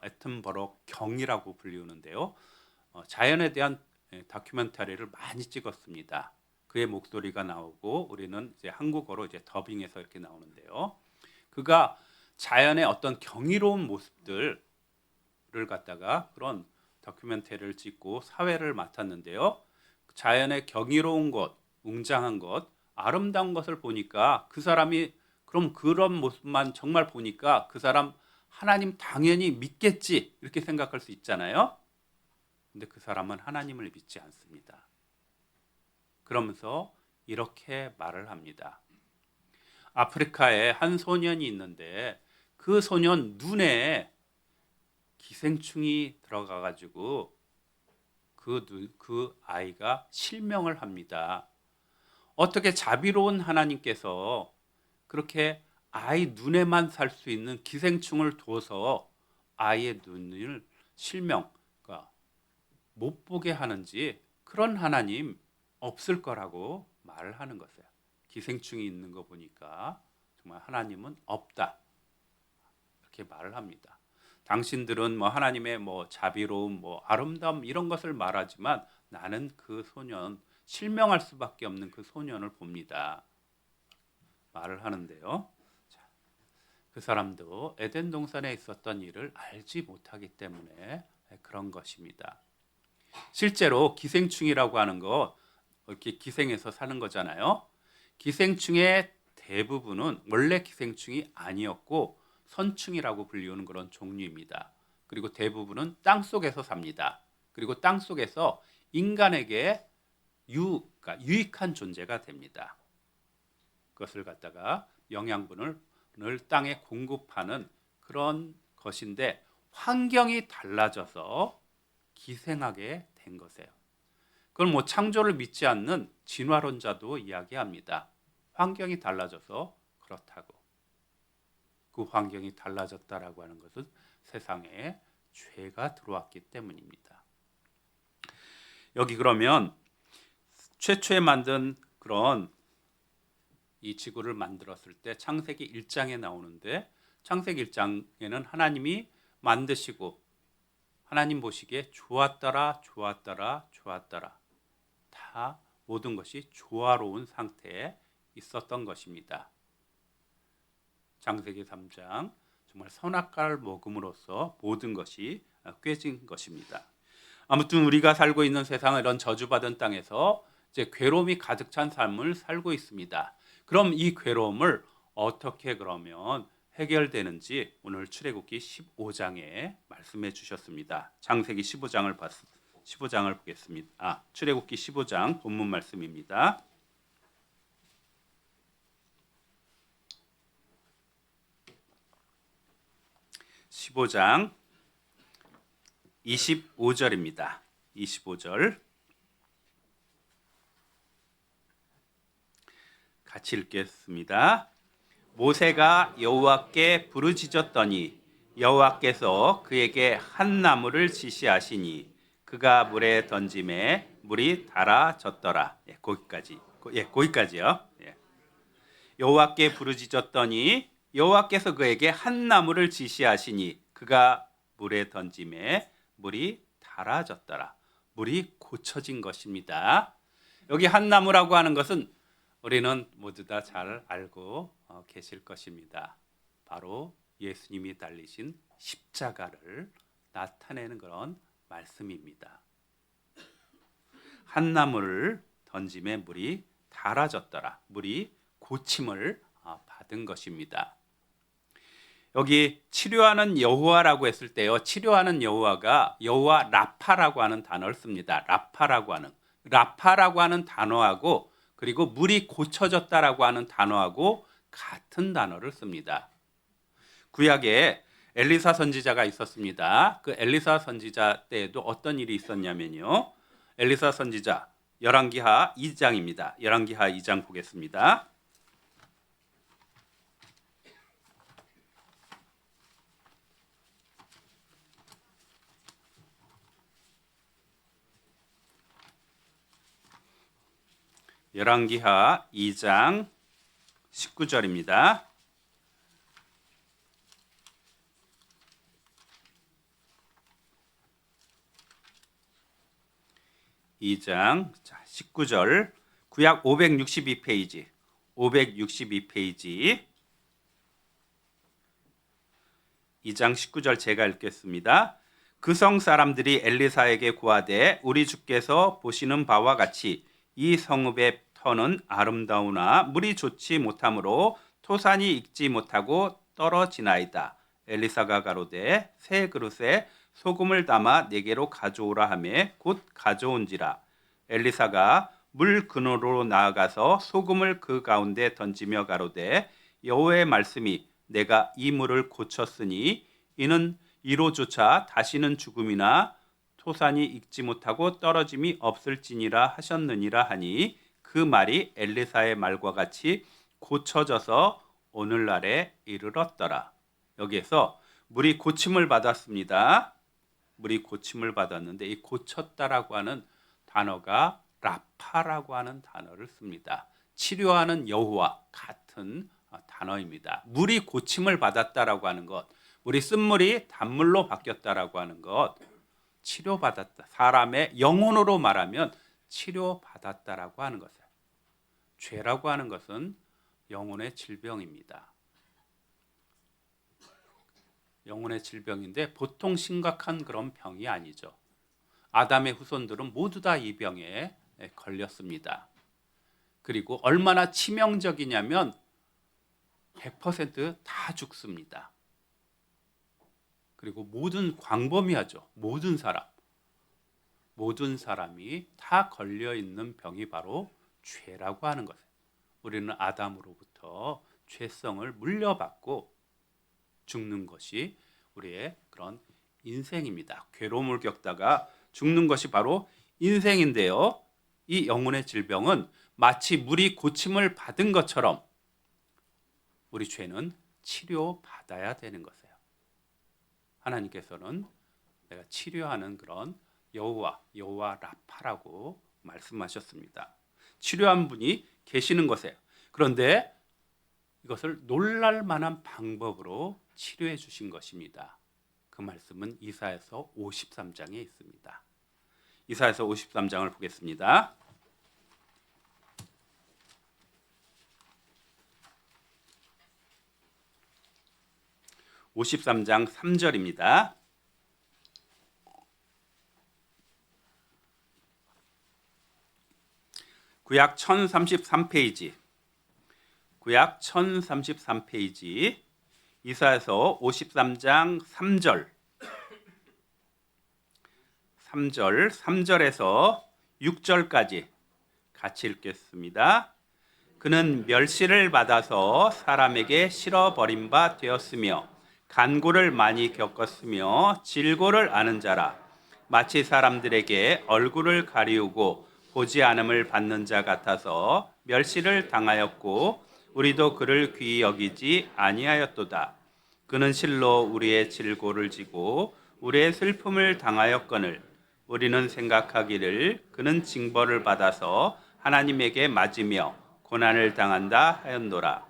애튼버러 경이라고 불리우는데요. 자연에 대한 다큐멘터리를 많이 찍었습니다. 그의 목소리가 나오고 우리는 이제 한국어로 이제 더빙해서 이렇게 나오는데요. 그가 자연의 어떤 경이로운 모습들을 갖다가 그런 다큐멘터리를 찍고 사회를 맡았는데요. 자연의 경이로운 것, 웅장한 것, 아름다운 것을 보니까 그 사람이 그럼 그런 모습만 정말 보니까 그 사람 하나님 당연히 믿겠지 이렇게 생각할 수 있잖아요. 근데 그 사람은 하나님을 믿지 않습니다. 그러면서 이렇게 말을 합니다. 아프리카에 한 소년이 있는데 그 소년 눈에 기생충이 들어가 가지고 그 아이가 실명을 합니다. 어떻게 자비로운 하나님께서 그렇게 아이 눈에만 살 수 있는 기생충을 둬서 아이의 눈을 실명, 그러니까 못 보게 하는지 그런 하나님 없을 거라고 말을 하는 것이에요. 기생충이 있는 거 보니까 정말 하나님은 없다. 이렇게 말을 합니다. 당신들은 뭐 하나님의 뭐 자비로움, 뭐 아름다움 이런 것을 말하지만 나는 그 소년, 실명할 수밖에 없는 그 소년을 봅니다. 말을 하는데요. 그 사람도 에덴 동산에 있었던 일을 알지 못하기 때문에 그런 것입니다. 실제로 기생충이라고 하는 거 이렇게 기생해서 사는 거잖아요. 기생충의 대부분은 원래 기생충이 아니었고 선충이라고 불리우는 그런 종류입니다. 그리고 대부분은 땅 속에서 삽니다. 그리고 땅 속에서 인간에게 그러니까 유익한 존재가 됩니다. 그것을 갖다가 영양분을 땅에 공급하는 그런 것인데 환경이 달라져서 기생하게 된 것이에요. 그걸 뭐 창조를 믿지 않는 진화론자도 이야기합니다. 환경이 달라져서 그렇다고. 그 환경이 달라졌다라고 하는 것은 세상에 죄가 들어왔기 때문입니다. 여기 그러면 최초에 만든 그런 이 지구를 만들었을 때 창세기 1장에 나오는데 창세기 1장에는 하나님이 만드시고 하나님 보시기에 좋았더라, 좋았더라, 좋았더라. 다 모든 것이 조화로운 상태에 있었던 것입니다. 창세기 3장 정말 선악과를 먹음으로써 모든 것이 꿰진 것입니다. 아무튼 우리가 살고 있는 세상은 이런 저주받은 땅에서 이제 괴로움이 가득 찬 삶을 살고 있습니다. 그럼 이 괴로움을 어떻게 그러면 해결되는지 오늘 출애굽기 15장에 말씀해 주셨습니다. 창세기 15장을 보겠습니다. 출애굽기 15장 본문 말씀입니다. 15장 25절입니다. 25절 같이 읽겠습니다. 모세가 여호와께 부르짖었더니 여호와께서 그에게 한 나무를 지시하시니 그가 물에 던짐에 물이 닳아졌더라. 거기까지요. 여호와께 부르짖었더니 여호와께서 그에게 한 나무를 지시하시니 그가 물에 던짐에 물이 닳아졌더라. 물이 고쳐진 것입니다. 여기 한 나무라고 하는 것은 우리는 모두 다 잘 알고 계실 것입니다. 바로 예수님이 달리신 십자가를 나타내는 그런 말씀입니다. 한 나무를 던짐에 물이 닳아졌더라. 물이 고침을 받은 것입니다. 여기 치료하는 여호와라고 했을 때요. 치료하는 여호와가 여호와 라파라고 하는 단어를 씁니다. 라파라고 하는 단어하고 그리고 물이 고쳐졌다라고 하는 단어하고 같은 단어를 씁니다. 구약에 엘리사 선지자가 있었습니다. 그 엘리사 선지자 때에도 어떤 일이 있었냐면요. 엘리사 선지자 열왕기하 2장입니다. 열왕기하 2장 보겠습니다. 열왕기하 2장 19절입니다. 2장 19절 구약 562페이지 2장 19절 제가 읽겠습니다. 그 성 사람들이 엘리사에게 고하되 우리 주께서 보시는 바와 같이 이 성읍의 터는 아름다우나 물이 좋지 못하므로 토산이 익지 못하고 떨어지나이다. 엘리사가 가로되 새 그릇에 소금을 담아 내게로 가져오라 하매 곧 가져온지라. 엘리사가 물 근원으로 나아가서 소금을 그 가운데 던지며 가로되 여호와의 말씀이 내가 이 물을 고쳤으니 이는 이로조차 다시는 죽음이나 토산이 익지 못하고 떨어짐이 없을지니라 하셨느니라 하니 그 말이 엘리사의 말과 같이 고쳐져서 오늘날에 이르렀더라. 여기에서 물이 고침을 받았습니다. 물이 고침을 받았는데 이 고쳤다라고 하는 단어가 라파라고 하는 단어를 씁니다. 치료하는 여호와 같은 단어입니다. 물이 고침을 받았다라고 하는 것, 물이 쓴물이 단물로 바뀌었다라고 하는 것, 치료받았다. 사람의 영혼으로 말하면 치료받았다라고 하는 것이에요. 죄라고 하는 것은 영혼의 질병입니다. 영혼의 질병인데 보통 심각한 그런 병이 아니죠. 아담의 후손들은 모두 다 이 병에 걸렸습니다. 그리고 얼마나 치명적이냐면 100% 죽습니다. 그리고 모든 광범위하죠. 모든 사람이 다 걸려있는 병이 바로 죄라고 하는 것이에요. 우리는 아담으로부터 죄성을 물려받고 죽는 것이 우리의 그런 인생입니다. 괴로움을 겪다가 죽는 것이 바로 인생인데요. 이 영혼의 질병은 마치 물이 고침을 받은 것처럼 우리 죄는 치료받아야 되는 것이에요. 하나님께서는 내가 치료하는 그런 여호와 라파라고 말씀하셨습니다. 치료한 분이 계시는 것이에요. 그런데 이것을 놀랄 만한 방법으로 치료해 주신 것입니다. 그 말씀은 이사야서 53장에 있습니다. 이사야서 53장을 보겠습니다. 53장 3절입니다. 구약 1033페이지, 구약 1033페이지, 이사야서 53장 3절, 3절에서 6절까지 같이 읽겠습니다. 그는 멸시를 받아서 사람에게 실어버린 바 되었으며 간고를 많이 겪었으며 질고를 아는 자라. 마치 사람들에게 얼굴을 가리우고 보지 않음을 받는 자 같아서 멸시를 당하였고 우리도 그를 귀히 여기지 아니하였도다. 그는 실로 우리의 질고를 지고 우리의 슬픔을 당하였거늘 우리는 생각하기를 그는 징벌을 받아서 하나님에게 맞으며 고난을 당한다 하였노라.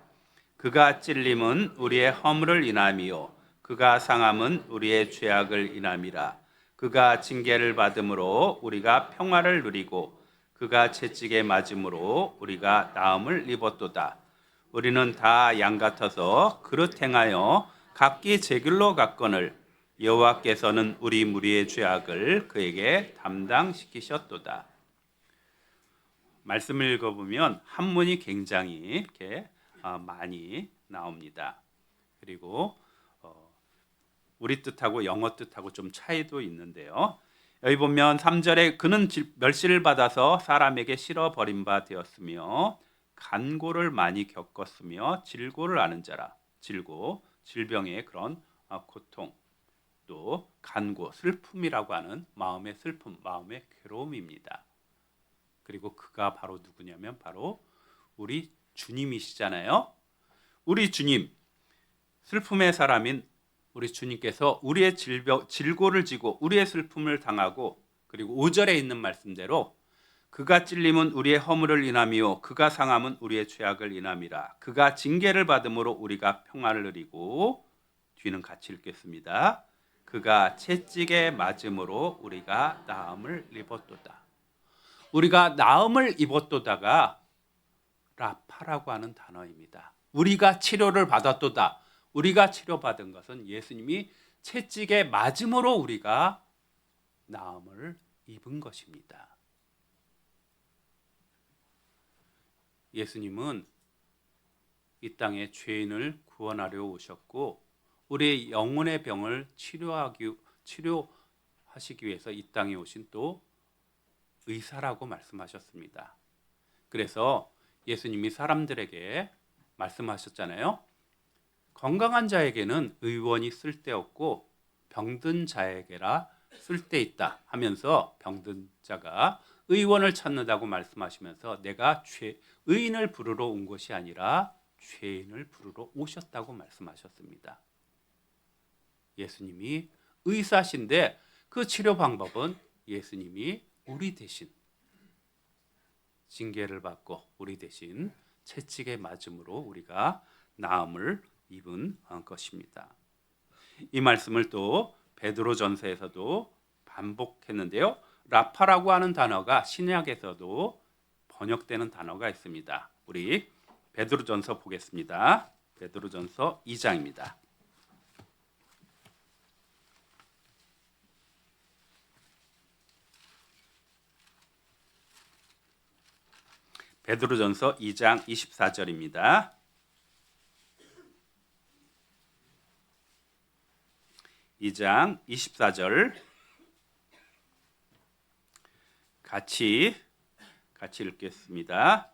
그가 찔림은 우리의 허물을 인함이요 그가 상함은 우리의 죄악을 인함이라. 그가 징계를 받음으로 우리가 평화를 누리고 그가 채찍에 맞음으로 우리가 나음을 입었도다. 우리는 다 양 같아서 그릇 행하여 각기 제 길로 갔거늘 여호와께서는 우리 무리의 죄악을 그에게 담당시키셨도다. 말씀을 읽어보면 한문이 굉장히 이렇게 많이 나옵니다. 그리고 우리 뜻하고 영어 뜻하고 좀 차이도 있는데요. 여기 보면 3절에 그는 멸시를 받아서 사람에게 실어버린 바 되었으며 간고를 많이 겪었으며 질고를 아는 자라. 질고, 질병의 그런 고통, 또 간고, 슬픔이라고 하는 마음의 슬픔, 마음의 괴로움입니다. 그리고 그가 바로 누구냐면 바로 우리 주님이시잖아요. 우리 주님, 슬픔의 사람인 우리 주님께서 우리의 질고를 지고 우리의 슬픔을 당하고 그리고 5절에 있는 말씀대로 그가 찔림은 우리의 허물을 인함이요 그가 상함은 우리의 죄악을 인함이라. 그가 징계를 받음으로 우리가 평화를 누리고 뒤는 같이 읽겠습니다. 그가 채찍에 맞음으로 우리가 나음을 입었도다. 우리가 나음을 입었도다가 라파라고 하는 단어입니다. 우리가 치료를 받았도다. 우리가 치료받은 것은 예수님이 채찍에 맞음으로 우리가 나음을 입은 것입니다. 예수님은 이 땅에 죄인을 구원하려 오셨고 우리의 영혼의 병을 치료하시기 위해서 이 땅에 오신 또 의사라고 말씀하셨습니다. 그래서 예수님이 사람들에게 말씀하셨잖아요. 건강한 자에게는 의원이 쓸데없고 병든 자에게라 쓸데있다 하면서 병든 자가 의원을 찾는다고 말씀하시면서 내가 의인을 부르러 온 것이 아니라 죄인을 부르러 오셨다고 말씀하셨습니다. 예수님이 의사신데 그 치료 방법은 예수님이 우리 대신 징계를 받고 우리 대신 채찍에 맞음으로 우리가 나음을 입은 것입니다. 이 말씀을 또 베드로전서에서도 반복했는데요. 라파라고 하는 단어가 신약에서도 번역되는 단어가 있습니다. 우리 베드로전서 보겠습니다. 베드로전서 2장입니다. 베드로전서 2장 24절입니다. 2장 24절 같이 읽겠습니다.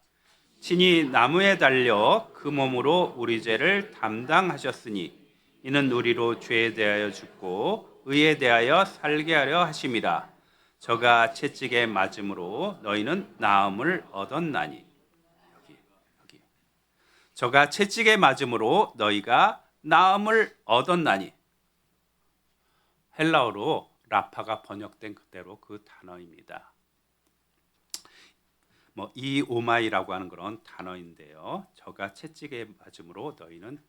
친히 나무에 달려 그 몸으로 우리 죄를 담당하셨으니 이는 우리로 죄에 대하여 죽고 의에 대하여 살게 하려 하심이라. 저가 채찍에 맞음으로 너희는 나음을 얻었나니. 여기. 저가 채찍에 맞음으로 너희가 나음을 얻었나니. 헬라어로 라파가 번역된 그대로 그 단어입니다. 뭐 이오마이라고 하는 그런 단어인데요. 저가 채찍에 맞음으로 너희는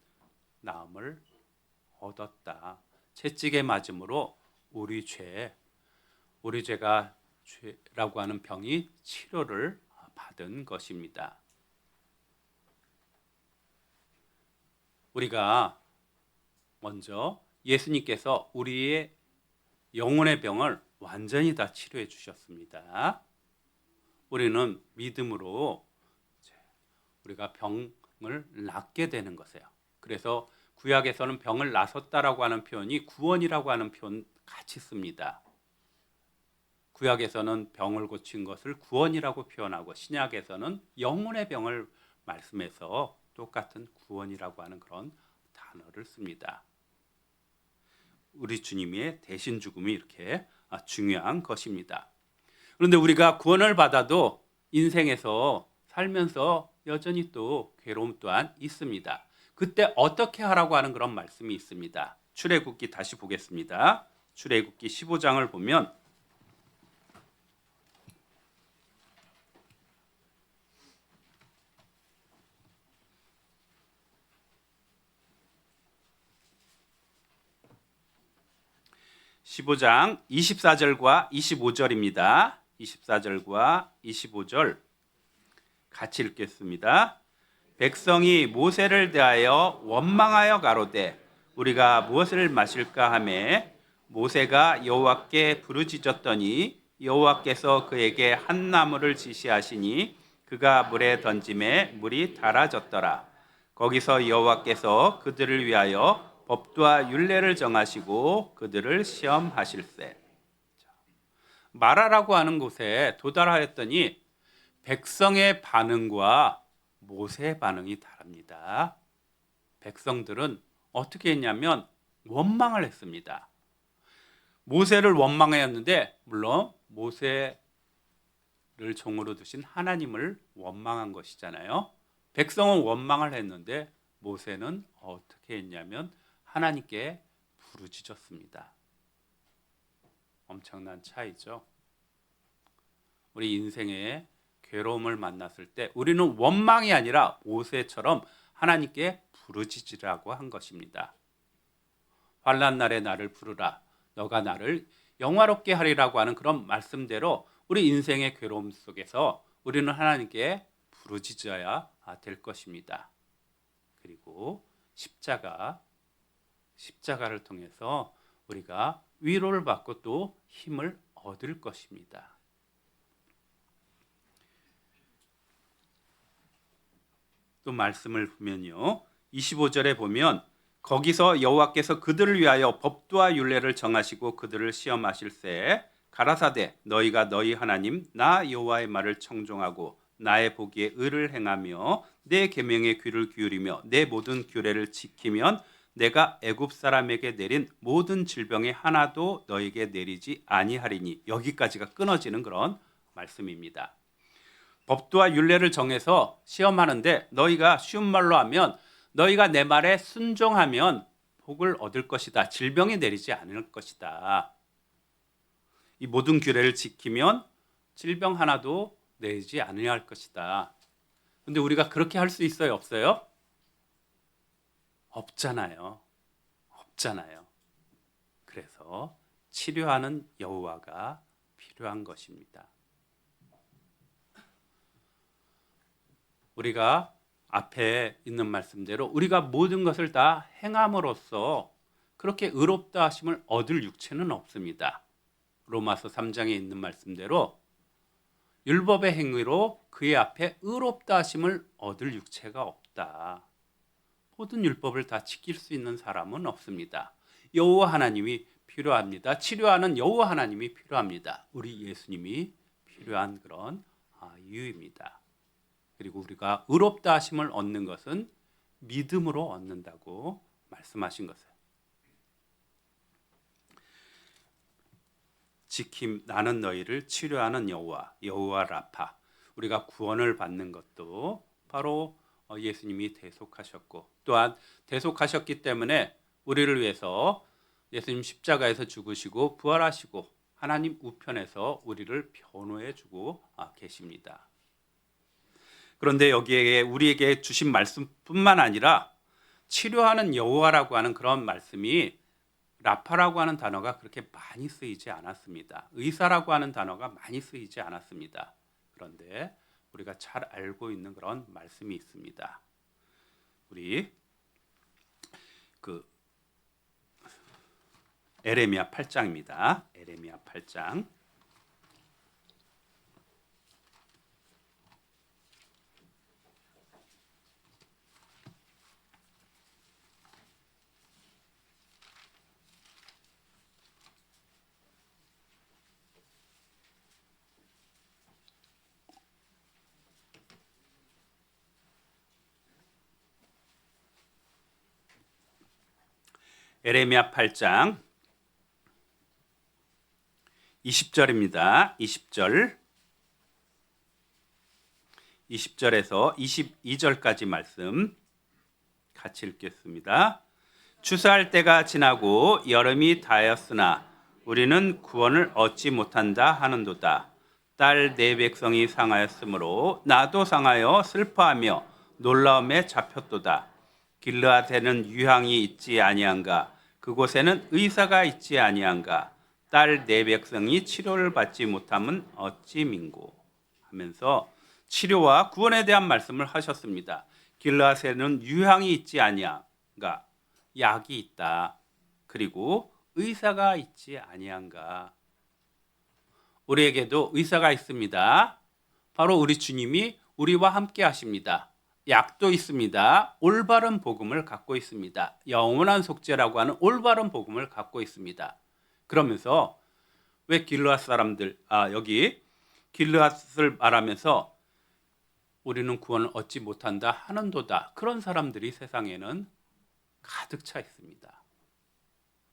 나음을 얻었다. 채찍에 맞음으로 우리 죄가 죄라고 하는 병이 치료를 받은 것입니다. 우리가 먼저 예수님께서 우리의 영혼의 병을 완전히 다 치료해 주셨습니다. 우리는 믿음으로 우리가 병을 낫게 되는 것이에요. 그래서 구약에서는 병을 나섰다라고 하는 표현이 구원이라고 하는 표현 같이 씁니다. 구약에서는 병을 고친 것을 구원이라고 표현하고 신약에서는 영혼의 병을 말씀해서 똑같은 구원이라고 하는 그런 단어를 씁니다. 우리 주님의 대신 죽음이 이렇게 중요한 것입니다. 그런데 우리가 구원을 받아도 인생에서 살면서 여전히 또 괴로움 또한 있습니다. 그때 어떻게 하라고 하는 그런 말씀이 있습니다. 출애굽기 다시 보겠습니다. 출애굽기 15장을 보면 15장 24절과 25절입니다. 24절과 25절 같이 읽겠습니다. 백성이 모세를 대하여 원망하여 가로되 우리가 무엇을 마실까 하매 모세가 여호와께 부르짖었더니 여호와께서 그에게 한 나무를 지시하시니 그가 물에 던짐에 물이 달아졌더라. 거기서 여호와께서 그들을 위하여 법도와 율례를 정하시고 그들을 시험하실세. 마라라고 하는 곳에 도달하였더니 백성의 반응과 모세의 반응이 다릅니다. 백성들은 어떻게 했냐면 원망을 했습니다. 모세를 원망하였는데 물론 모세를 종으로 두신 하나님을 원망한 것이잖아요. 백성은 원망을 했는데 모세는 어떻게 했냐면 하나님께 부르짖었습니다. 엄청난 차이죠. 우리 인생에 괴로움을 만났을 때 우리는 원망이 아니라 모세처럼 하나님께 부르짖으라고 한 것입니다. 환난 날에 나를 부르라. 너가 나를 영화롭게 하리라고 하는 그런 말씀대로 우리 인생의 괴로움 속에서 우리는 하나님께 부르짖어야 될 것입니다. 그리고 십자가를 통해서 우리가 위로를 받고 또 힘을 얻을 것입니다. 또 말씀을 보면요. 25절에 보면 거기서 여호와께서 그들을 위하여 법도와 율례를 정하시고 그들을 시험하실세 가라사대 너희가 너희 하나님 나 여호와의 말을 청종하고 나의 보기에 의를 행하며 내 계명에 귀를 기울이며 내 모든 규례를 지키면 내가 애굽 사람에게 내린 모든 질병에 하나도 너에게 내리지 아니하리니. 여기까지가 끊어지는 그런 말씀입니다. 법도와 율례를 정해서 시험하는데 너희가 쉬운 말로 하면 너희가 내 말에 순종하면 복을 얻을 것이다. 질병이 내리지 않을 것이다. 이 모든 규례를 지키면 질병 하나도 내리지 않을 것이다. 근데 우리가 그렇게 할 수 있어요? 없어요? 없잖아요. 그래서 치료하는 여호와가 필요한 것입니다. 우리가 앞에 있는 말씀대로 우리가 모든 것을 다 행함으로써 그렇게 의롭다 하심을 얻을 육체는 없습니다. 로마서 3장에 있는 말씀대로 율법의 행위로 그의 앞에 의롭다 하심을 얻을 육체가 없다. 모든 율법을 다 지킬 수 있는 사람은 없습니다. 여호와 하나님이 필요합니다. 치료하는 여호와 하나님이 필요합니다. 우리 예수님이 필요한 그런 이유입니다. 그리고 우리가 의롭다 하심을 얻는 것은 믿음으로 얻는다고 말씀하신 것이에요. 지킴 나는 너희를 치료하는 여호와 라파. 우리가 구원을 받는 것도 바로 예수님이 대속하셨고 또한 대속하셨기 때문에 우리를 위해서 예수님 십자가에서 죽으시고 부활하시고 하나님 우편에서 우리를 변호해 주고 계십니다. 그런데 여기에 우리에게 주신 말씀뿐만 아니라 치료하는 여호와라고 하는 그런 말씀이 라파라고 하는 단어가 그렇게 많이 쓰이지 않았습니다. 의사라고 하는 단어가 많이 쓰이지 않았습니다. 그런데 우리가 잘 알고 있는 그런 말씀이 있습니다. 우리 그 에레미야 8장입니다. 에레미야 8장. 에레미야 8장 20절입니다. 20절. 20절에서 22절까지 말씀 같이 읽겠습니다. 추수할 때가 지나고 여름이 다하였으나 우리는 구원을 얻지 못한다 하는도다. 딸 내 백성이 상하였으므로 나도 상하여 슬퍼하며 놀라움에 잡혔도다. 길르앗에는 유향이 있지 아니한가? 그곳에는 의사가 있지 아니한가? 딸 내 백성이 치료를 받지 못함은 어찌 민고? 하면서 치료와 구원에 대한 말씀을 하셨습니다. 길르앗에는 유향이 있지 아니한가? 약이 있다. 그리고 의사가 있지 아니한가? 우리에게도 의사가 있습니다. 바로 우리 주님이 우리와 함께 하십니다. 약도 있습니다. 올바른 복음을 갖고 있습니다. 영원한 속죄라고 하는 올바른 복음을 갖고 있습니다. 그러면서 왜 길르앗 사람들 여기 길르앗을 말하면서 우리는 구원을 얻지 못한다 하는도다. 그런 사람들이 세상에는 가득 차 있습니다.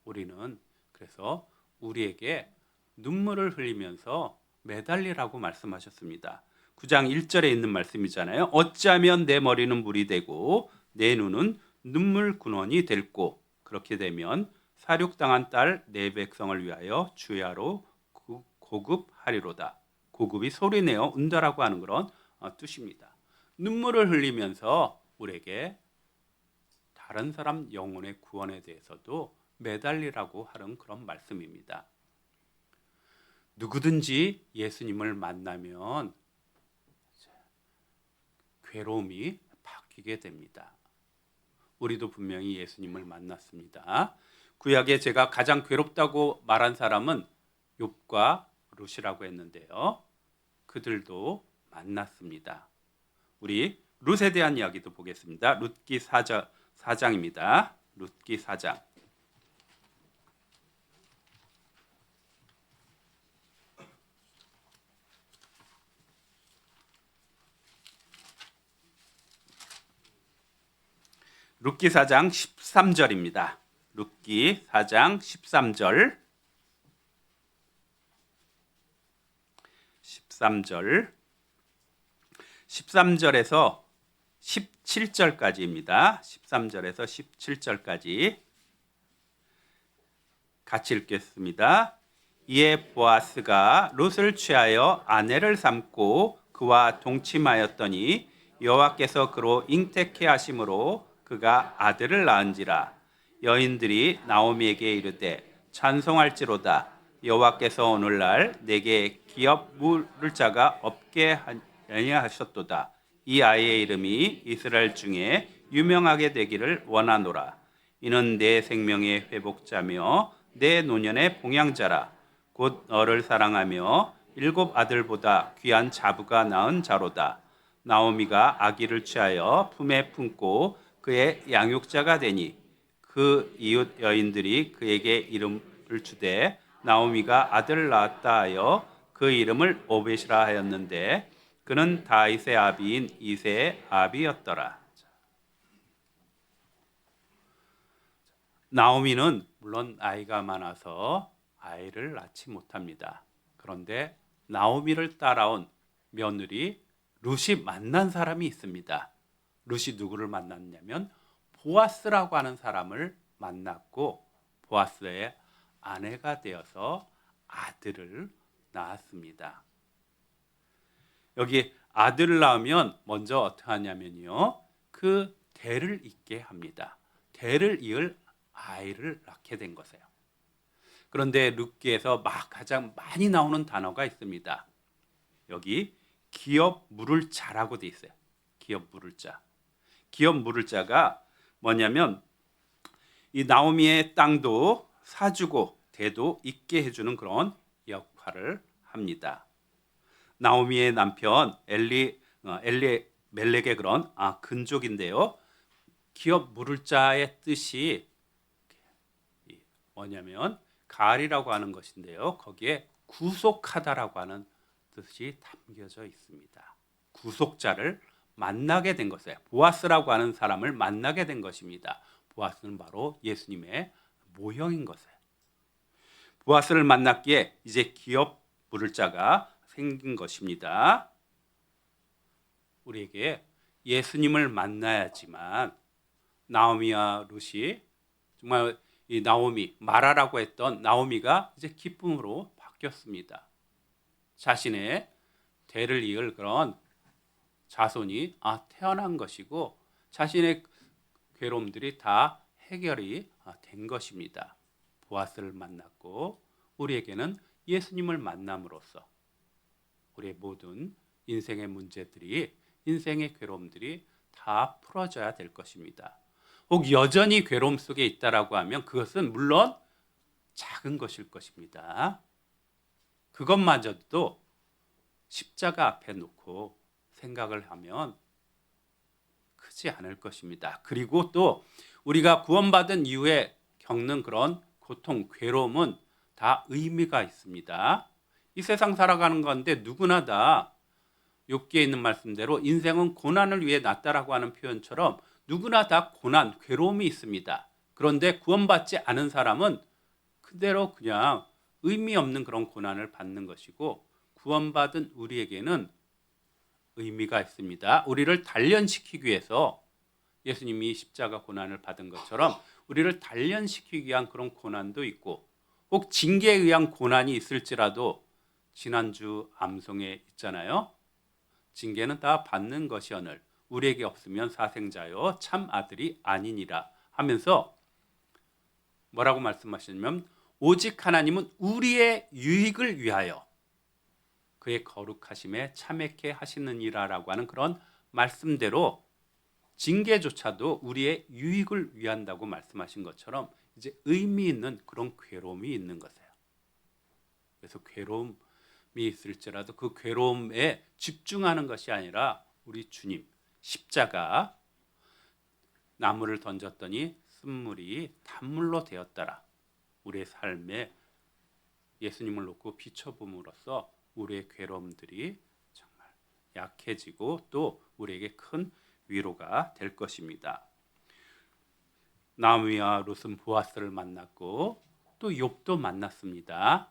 우리는 그래서 우리에게 눈물을 흘리면서 매달리라고 말씀하셨습니다. 9장 1절에 있는 말씀이잖아요. 어찌하면 내 머리는 물이 되고 내 눈은 눈물 군원이 될꼬. 그렇게 되면 사륙당한 딸 내 백성을 위하여 주야로 고급하리로다. 고급이 소리내어 운다라고 하는 그런 뜻입니다. 눈물을 흘리면서 우리에게 다른 사람 영혼의 구원에 대해서도 매달리라고 하는 그런 말씀입니다. 누구든지 예수님을 만나면 괴로움이 바뀌게 됩니다. 우리도 분명히 예수님을 만났습니다. 구약에 제가 가장 괴롭다고 말한 사람은 욥과 룻이라고 했는데요. 그들도 만났습니다. 우리 룻에 대한 이야기도 보겠습니다. 룻기 4장입니다. 룻기 4장. 룻기 4장 13절입니다. 룻기 4장 13절. 13절에서 17절까지입니다. 13절에서 17절까지 같이 읽겠습니다. 이에 보아스가 룻을 취하여 아내를 삼고 그와 동침하였더니 여호와께서 그로 잉태케 하심으로 그가 아들을 낳은지라. 여인들이 나오미에게 이르되 찬송할지로다. 여호와께서 오늘날 내게 기업 물을 자가 없게 하셨도다. 이 아이의 이름이 이스라엘 중에 유명하게 되기를 원하노라. 이는 내 생명의 회복자며 내 노년의 봉양자라. 곧 너를 사랑하며 7 아들보다 귀한 자부가 낳은 자로다. 나오미가 아기를 취하여 품에 품고 그의 양육자가 되니 그 이웃 여인들이 그에게 이름을 주되 나오미가 아들을 낳았다 하여 그 이름을 오벳이라 하였는데 그는 다윗의 아비인 이새의 아비였더라. 나오미는 물론 나이가 많아서 아이를 낳지 못합니다. 그런데 나오미를 따라온 며느리 룻이 만난 사람이 있습니다. 룻이 누구를 만났냐면 보아스라고 하는 사람을 만났고 보아스의 아내가 되어서 아들을 낳았습니다. 여기 아들을 낳으면 먼저 어떻게 하냐면요. 그 대를 잇게 합니다. 대를 이을 아이를 낳게 된 것이에요. 그런데 룻기에서 가장 많이 나오는 단어가 있습니다. 여기 기업 물을 자라고 돼 있어요. 기업 물을 자. 기업 물을 자가 뭐냐면 이 나오미의 땅도 사주고 대도 있게 해주는 그런 역할을 합니다. 나오미의 남편 엘리 멜렉의 그런 근족인데요. 기업 물을 자의 뜻이 뭐냐면 가을이라고 하는 것인데요. 거기에 구속하다라고 하는 뜻이 담겨져 있습니다. 구속자를 만나게 된 것이에요. 보아스라고 하는 사람을 만나게 된 것입니다. 보아스는 바로 예수님의 모형인 것이에요. 보아스를 만났기에 이제 기업 물을 자가 생긴 것입니다. 우리에게 예수님을 만나야지만 나오미와 룻이 정말 이 나오미 마라라고 했던 나오미가 이제 기쁨으로 바뀌었습니다. 자신의 대를 이을 그런 자손이 태어난 것이고 자신의 괴로움들이 다 해결이 된 것입니다. 보아스를 만났고 우리에게는 예수님을 만남으로써 우리의 모든 인생의 문제들이 인생의 괴로움들이 다 풀어져야 될 것입니다. 혹 여전히 괴로움 속에 있다라고 하면 그것은 물론 작은 것일 것입니다. 그것마저도 십자가 앞에 놓고 생각을 하면 크지 않을 것입니다. 그리고 또 우리가 구원받은 이후에 겪는 그런 고통, 괴로움은 다 의미가 있습니다. 이 세상 살아가는 건데 누구나 다 욥기에 있는 말씀대로 인생은 고난을 위해 났다라고 하는 표현처럼 누구나 다 고난, 괴로움이 있습니다. 그런데 구원받지 않은 사람은 그대로 그냥 의미 없는 그런 고난을 받는 것이고 구원받은 우리에게는 의미가 있습니다. 우리를 단련시키기 위해서 예수님이 십자가 고난을 받은 것처럼 우리를 단련시키기 위한 그런 고난도 있고 혹 징계에 의한 고난이 있을지라도 지난주 암송에 있잖아요. 징계는 다 받는 것이오늘 우리에게 없으면 사생자요 참 아들이 아니니라 하면서 뭐라고 말씀하시냐면 오직 하나님은 우리의 유익을 위하여 그의 거룩하심에 참회케 하시느니라라고 하는 그런 말씀대로 징계조차도 우리의 유익을 위한다고 말씀하신 것처럼 이제 의미 있는 그런 괴로움이 있는 것이에요. 그래서 괴로움이 있을지라도 그 괴로움에 집중하는 것이 아니라 우리 주님 십자가 나무를 던졌더니 쓴물이 단물로 되었더라. 우리의 삶에 예수님을 놓고 비춰봄으로써 우리의 괴로움들이 정말 약해지고 또 우리에게 큰 위로가 될 것입니다. 나오미와 룻은 보아스를 만났고 또 욥도 만났습니다.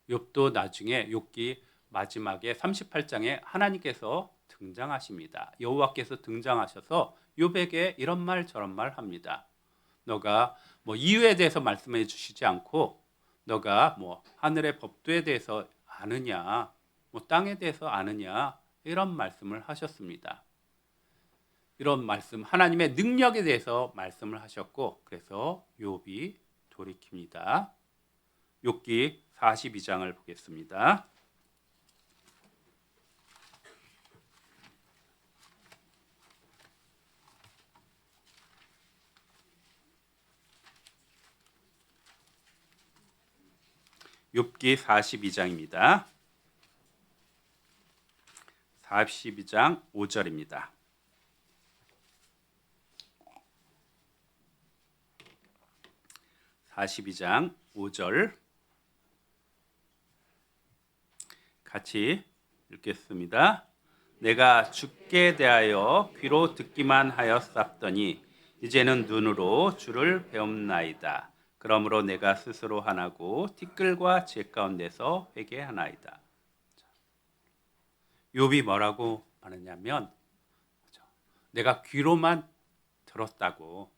욥도 나중에 욥기 마지막에 38장에 하나님께서 등장하십니다. 여호와께서 등장하셔서 욥에게 이런 말 저런 말 합니다. 너가 이유에 대해서 말씀해 주시지 않고 너가 하늘의 법도에 대해서 아느냐, 땅에 대해서 아느냐 이런 말씀을 하셨습니다. 이런 말씀 하나님의 능력에 대해서 말씀을 하셨고 그래서 욥이 돌이킵니다. 욥기 42장을 보겠습니다. 욥기 42장입니다. 42장 5절입니다. (42장 5절) 같이 읽겠습니다. 내가 주께 대하여 귀로 듣기만 하였사더니 이제는 눈으로 주를 배움나이다. 그러므로 내가 스스로 하나고 티끌과 재 가운데서 회개하나이다. 욥이 뭐라고 하느냐면 내가 귀로만 들었다고.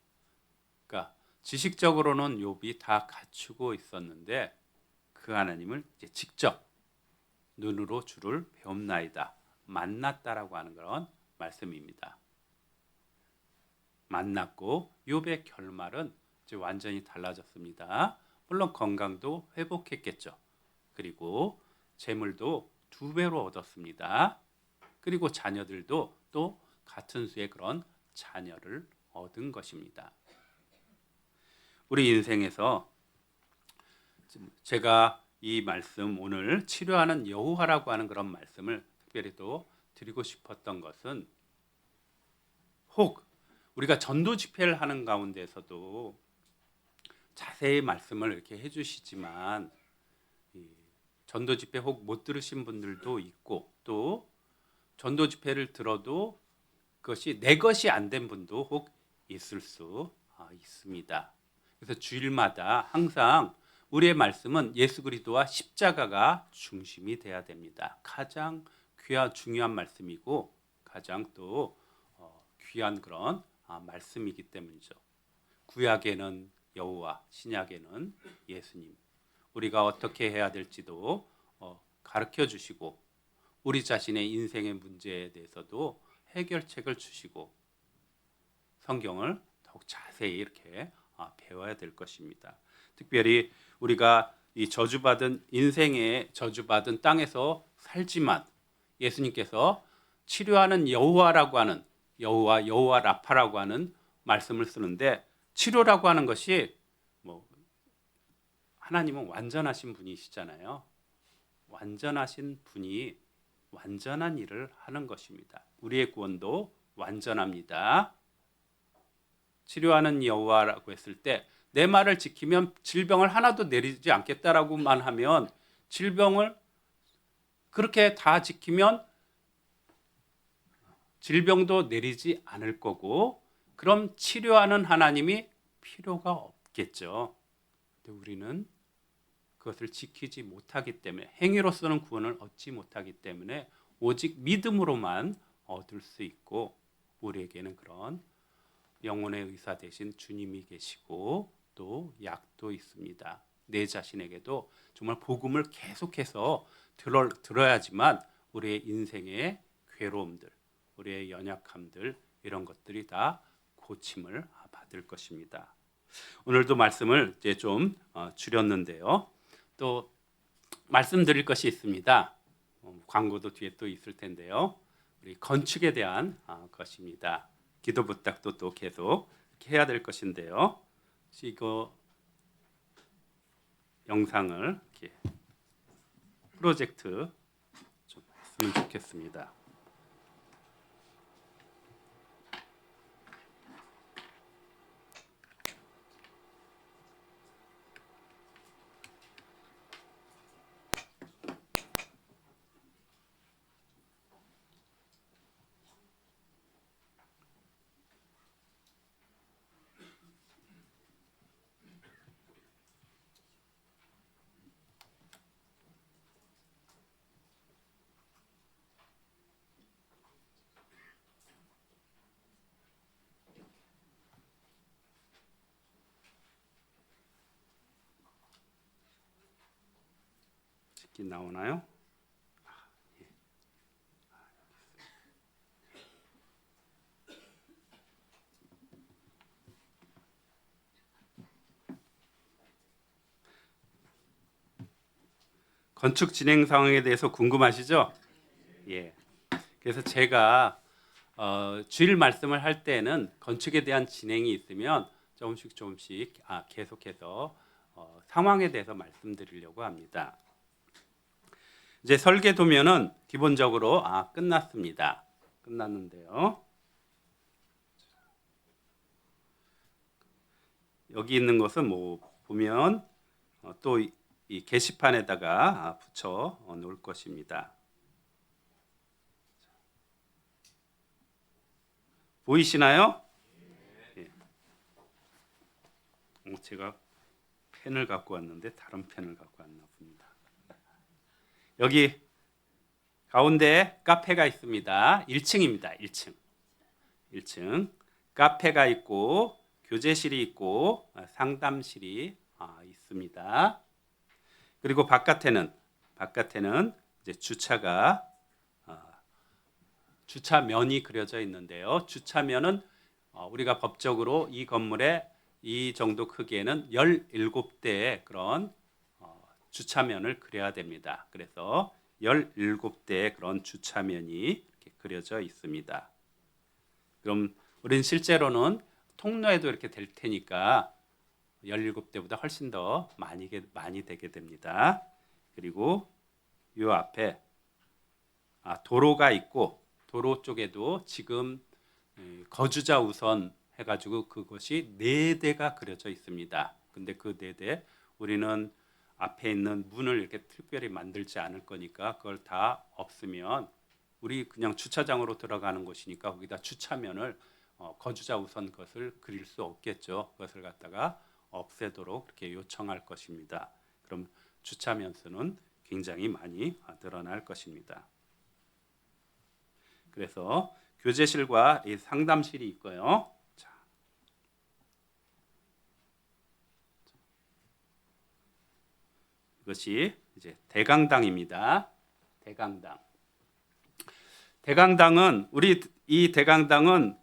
그러니까 지식적으로는 욥이 다 갖추고 있었는데 그 하나님을 이제 직접 눈으로 주를 배움나이다 만났다라고 하는 그런 말씀입니다. 만났고 욥의 결말은 이제 완전히 달라졌습니다. 물론 건강도 회복했겠죠. 그리고 재물도 2배로 얻었습니다. 그리고 자녀들도 또 같은 수의 그런 자녀를 얻은 것입니다. 우리 인생에서 제가 이 말씀 오늘 치료하는 여호와라고 하는 그런 말씀을 특별히 또 드리고 싶었던 것은 혹 우리가 전도 집회를 하는 가운데서도 자세히 말씀을 이렇게 해주시지만 전도 집회 혹 못 들으신 분들도 있고 또 전도 집회를 들어도 그것이 내 것이 안 된 분도 혹 있을 수 있습니다. 그래서 주일마다 항상 우리의 말씀은 예수 그리스도와 십자가가 중심이 돼야 됩니다. 가장 중요한 말씀이고 가장 또 귀한 그런 말씀이기 때문이죠. 구약에는 여호와, 신약에는 예수님. 우리가 어떻게 해야 될지도 가르쳐 주시고 우리 자신의 인생의 문제에 대해서도 해결책을 주시고 성경을 더욱 자세히 이렇게 배워야 될 것입니다. 특별히 우리가 이 저주받은 인생의 저주받은 땅에서 살지만 예수님께서 치료하는 여호와라고 하는 여호와 라파라고 하는 말씀을 쓰는데 치료라고 하는 것이 하나님은 완전하신 분이시잖아요. 완전하신 분이 완전한 일을 하는 것입니다. 우리의 구원도 완전합니다. 치료하는 여호와라고 했을 때 내 말을 지키면 질병을 하나도 내리지 않겠다라고만 하면 질병을 그렇게 다 지키면 질병도 내리지 않을 거고 그럼 치료하는 하나님이 필요가 없겠죠. 근데 우리는 그것을 지키지 못하기 때문에 행위로서는 구원을 얻지 못하기 때문에 오직 믿음으로만 얻을 수 있고 우리에게는 그런 영혼의 의사 대신 주님이 계시고 또 약도 있습니다. 내 자신에게도 정말 복음을 계속해서 들어야지만 우리의 인생의 괴로움들, 우리의 연약함들 이런 것들이 다 고침을 받을 것입니다. 오늘도 말씀을 이제 좀 줄였는데요. 또 말씀드릴 것이 있습니다. 광고도 뒤에 또 있을 텐데요. 우리 건축에 대한 것입니다. 기도 부탁도 또 계속 해야 될 것인데요. 이거 영상을 이렇게 프로젝트 좀 했으면 좋겠습니다. 나오나요? 건축 진행 상황에 대해서 궁금하시죠? 예. 그래서 제가 주일 말씀을 할 때는 건축에 대한 진행이 있으면 조금씩 계속해서 상황에 대해서 말씀드리려고 합니다. 이제 설계 도면은 기본적으로 끝났습니다. 끝났는데요. 여기 있는 것은 보면 또 이 게시판에다가 붙여 놓을 것입니다. 보이시나요? 예. 제가 펜을 갖고 왔는데 다른 펜을 갖고 왔나 봅니다. 여기 가운데 카페가 있습니다. 1층입니다. 1층 카페가 있고 교재실이 있고 상담실이 있습니다. 그리고 바깥에는 이제 주차가 주차면이 그려져 있는데요. 주차면은 우리가 법적으로 이 건물에 이 정도 크기에는 17대의 그런 주차면을 그려야 됩니다. 그래서 17대의 그런 주차면이 이렇게 그려져 있습니다. 그럼 우리는 실제로는 통로에도 이렇게 될 테니까 17대보다 훨씬 더 많이 되게 됩니다. 그리고 이 앞에 도로가 있고 도로 쪽에도 지금 거주자 우선 해가지고 그것이 4대가 그려져 있습니다. 근데 그 4대 우리는 앞에 있는 문을 이렇게 특별히 만들지 않을 거니까 그걸 다 없으면 우리 그냥 주차장으로 들어가는 곳이니까 거기다 주차면을 거주자 우선 것을 그릴 수 없겠죠. 그것을 갖다가 없애도록 그렇게 요청할 것입니다. 그럼 주차면 수는 굉장히 많이 늘어날 것입니다. 그래서 교제실과 이 상담실이 있고요. 자, 이것이 이제 대강당입니다. 대강당. 대강당은 우리 이 대강당은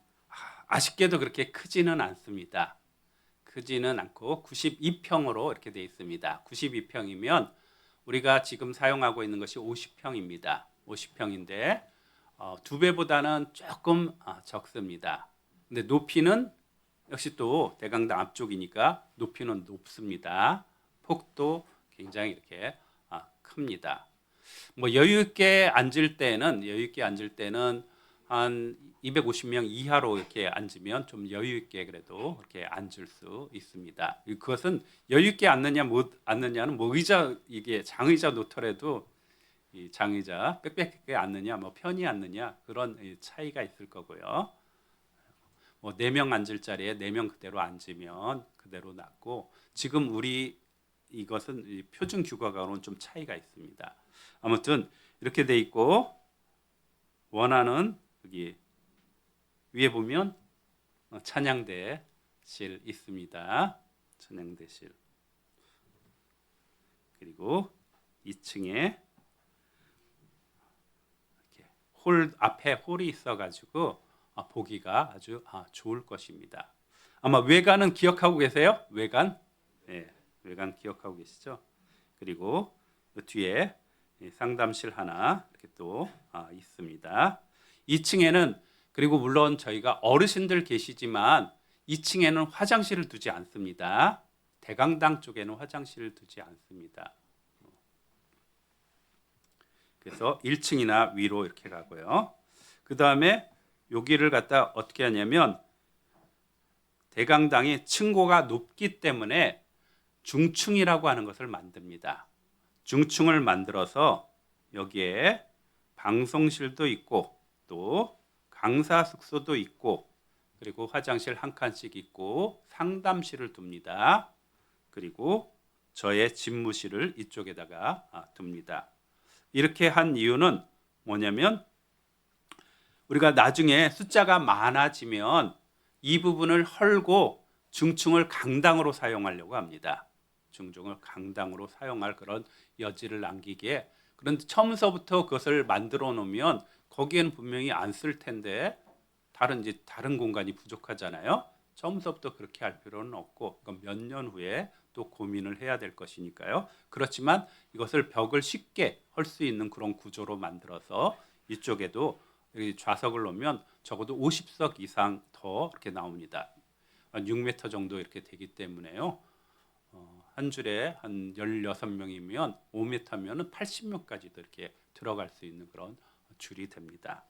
아쉽게도 그렇게 크지는 않습니다. 크지는 않고 92평으로 이렇게 되어 있습니다. 92평이면 우리가 지금 사용하고 있는 것이 50평입니다. 50평인데 2배보다는 조금 적습니다. 근데 높이는 역시 또 대강당 앞쪽이니까 높이는 높습니다. 폭도 굉장히 이렇게 큽니다. 뭐 여유 있게 앉을 때는 한 250명 이하로 이렇게 앉으면 좀 여유 있게 그래도 이렇게 앉을 수 있습니다. 그것은 여유 있게 앉느냐 못 앉느냐는 뭐 의자 이게 장의자 놓더라도 이 장의자 빽빽하게 앉느냐 뭐 편히 앉느냐 그런 차이가 있을 거고요. 뭐 4명 앉을 자리에 4명 그대로 앉으면 그대로 낫고 지금 우리 이것은 표준 규격하고는 좀 차이가 있습니다. 아무튼 이렇게 돼 있고 원하는 여기 위에 보면 찬양대실 있습니다. 찬양대실. 그리고 2층에 이렇게 홀 앞에 홀이 있어가지고 보기가 아주 좋을 것입니다. 아마 외관은 기억하고 계세요? 외관? 네, 외관 기억하고 계시죠? 그리고 그 뒤에 상담실 하나 이렇게 또 있습니다. 2층에는 그리고 물론 저희가 어르신들 계시지만 2층에는 화장실을 두지 않습니다. 대강당 쪽에는 화장실을 두지 않습니다. 그래서 1층이나 위로 이렇게 가고요. 그 다음에 여기를 갖다 어떻게 하냐면 대강당이 층고가 높기 때문에 중층이라고 하는 것을 만듭니다. 중층을 만들어서 여기에 방송실도 있고 또 강사 숙소도 있고 그리고 화장실 한 칸씩 있고 상담실을 둡니다. 그리고 저의 집무실을 이쪽에다가 둡니다. 이렇게 한 이유는 뭐냐면 우리가 나중에 숫자가 많아지면 이 부분을 헐고 중층을 강당으로 사용하려고 합니다. 중층을 강당으로 사용할 그런 여지를 남기기에 그런데 처음서부터 그것을 만들어 놓으면 거기에는 분명히 안 쓸 텐데 다른 공간이 부족하잖아요. 처음서부터 그렇게 할 필요는 없고 몇 년 후에 또 고민을 해야 될 것이니까요. 그렇지만 이것을 벽을 쉽게 할 수 있는 그런 구조로 만들어서 이쪽에도 좌석을 놓으면 적어도 50석 이상 더 이렇게 나옵니다. 한 6m 정도 이렇게 되기 때문에요. 한 줄에 한 16명이면 5m면은 80명까지도 이렇게 들어갈 수 있는 그런 줄이 됩니다.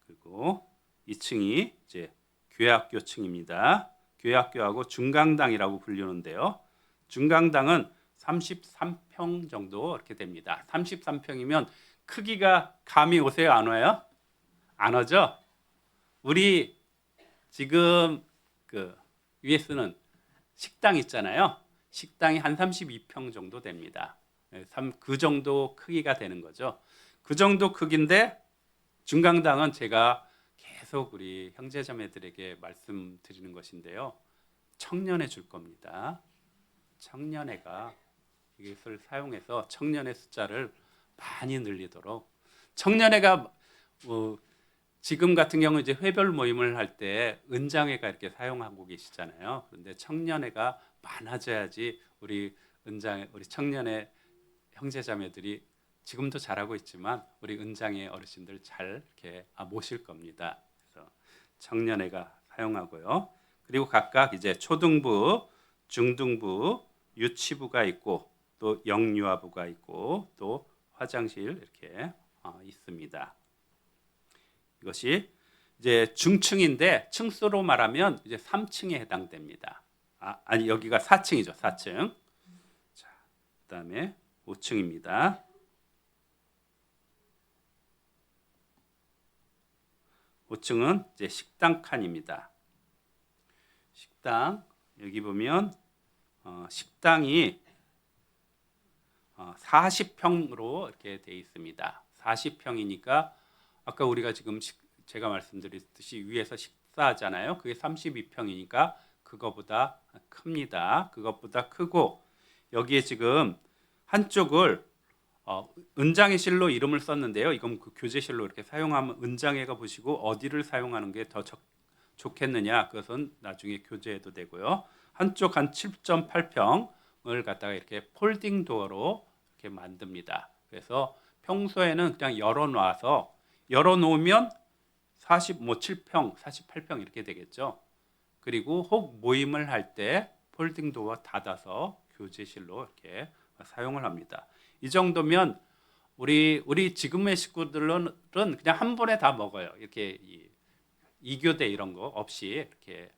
그리고 2층이 이제 교회학교층입니다. 교회학교하고 중강당이라고 불리는데요. 중강당은 33평 정도 이렇게 됩니다. 33평이면 크기가 감이 오세요? 안 와요? 안 오죠? 우리 지금 그 위에 쓰는 식당 있잖아요. 식당이 한 32평 정도 됩니다. 그 정도 크기가 되는 거죠. 그 정도 크기인데 중강당은 제가 계속 우리 형제자매들에게 말씀드리는 것인데요. 청년회 줄 겁니다. 청년회가 이것을 사용해서 청년의 숫자를 많이 늘리도록 청년회가 지금 같은 경우 이제 회별 모임을 할 때 은장회가 이렇게 사용하고 계시잖아요. 그런데 청년회가 많아져야지 우리 우리 청년회 형제자매들이 지금도 잘하고 있지만 우리 은장회 어르신들 잘 이렇게 모실 겁니다. 그래서 청년회가 사용하고요. 그리고 각각 이제 초등부, 중등부, 유치부가 있고 또 영유아부가 있고 또 화장실 이렇게 있습니다. 이것이 이제 중층인데 층수로 말하면 이제 3층에 해당됩니다. 아니 여기가 4층이죠. 4층. 자, 그다음에 5층입니다. 5층은 이제 식당 칸입니다. 식당 여기 보면 식당이 40평으로 이렇게 되어 있습니다. 40평이니까 아까 우리가 지금 제가 말씀드렸듯이 위에서 식사하잖아요. 그게 32평이니까 그거보다 큽니다. 그것보다 크고 여기에 지금 한쪽을 은장회실로 이름을 썼는데요. 이건 그 교재실로 이렇게 사용하면 은장회가 보시고 어디를 사용하는 게 더 좋겠느냐 그것은 나중에 교재해도 되고요. 한쪽 한 7.8평을 갖다가 이렇게 폴딩 도어로 이렇게 만듭니다. 그래서 평소에는 그냥 열어놓으면 47평, 48평 이렇게 되겠죠. 그리고 혹 모임을 할 때 폴딩 도어 닫아서 교재실로 이렇게 사용을 합니다. 이 정도면 우리 지금의 식구들은 그냥 한 번에 다 먹어요. 이렇게 이교대 이런 거 없이 이렇게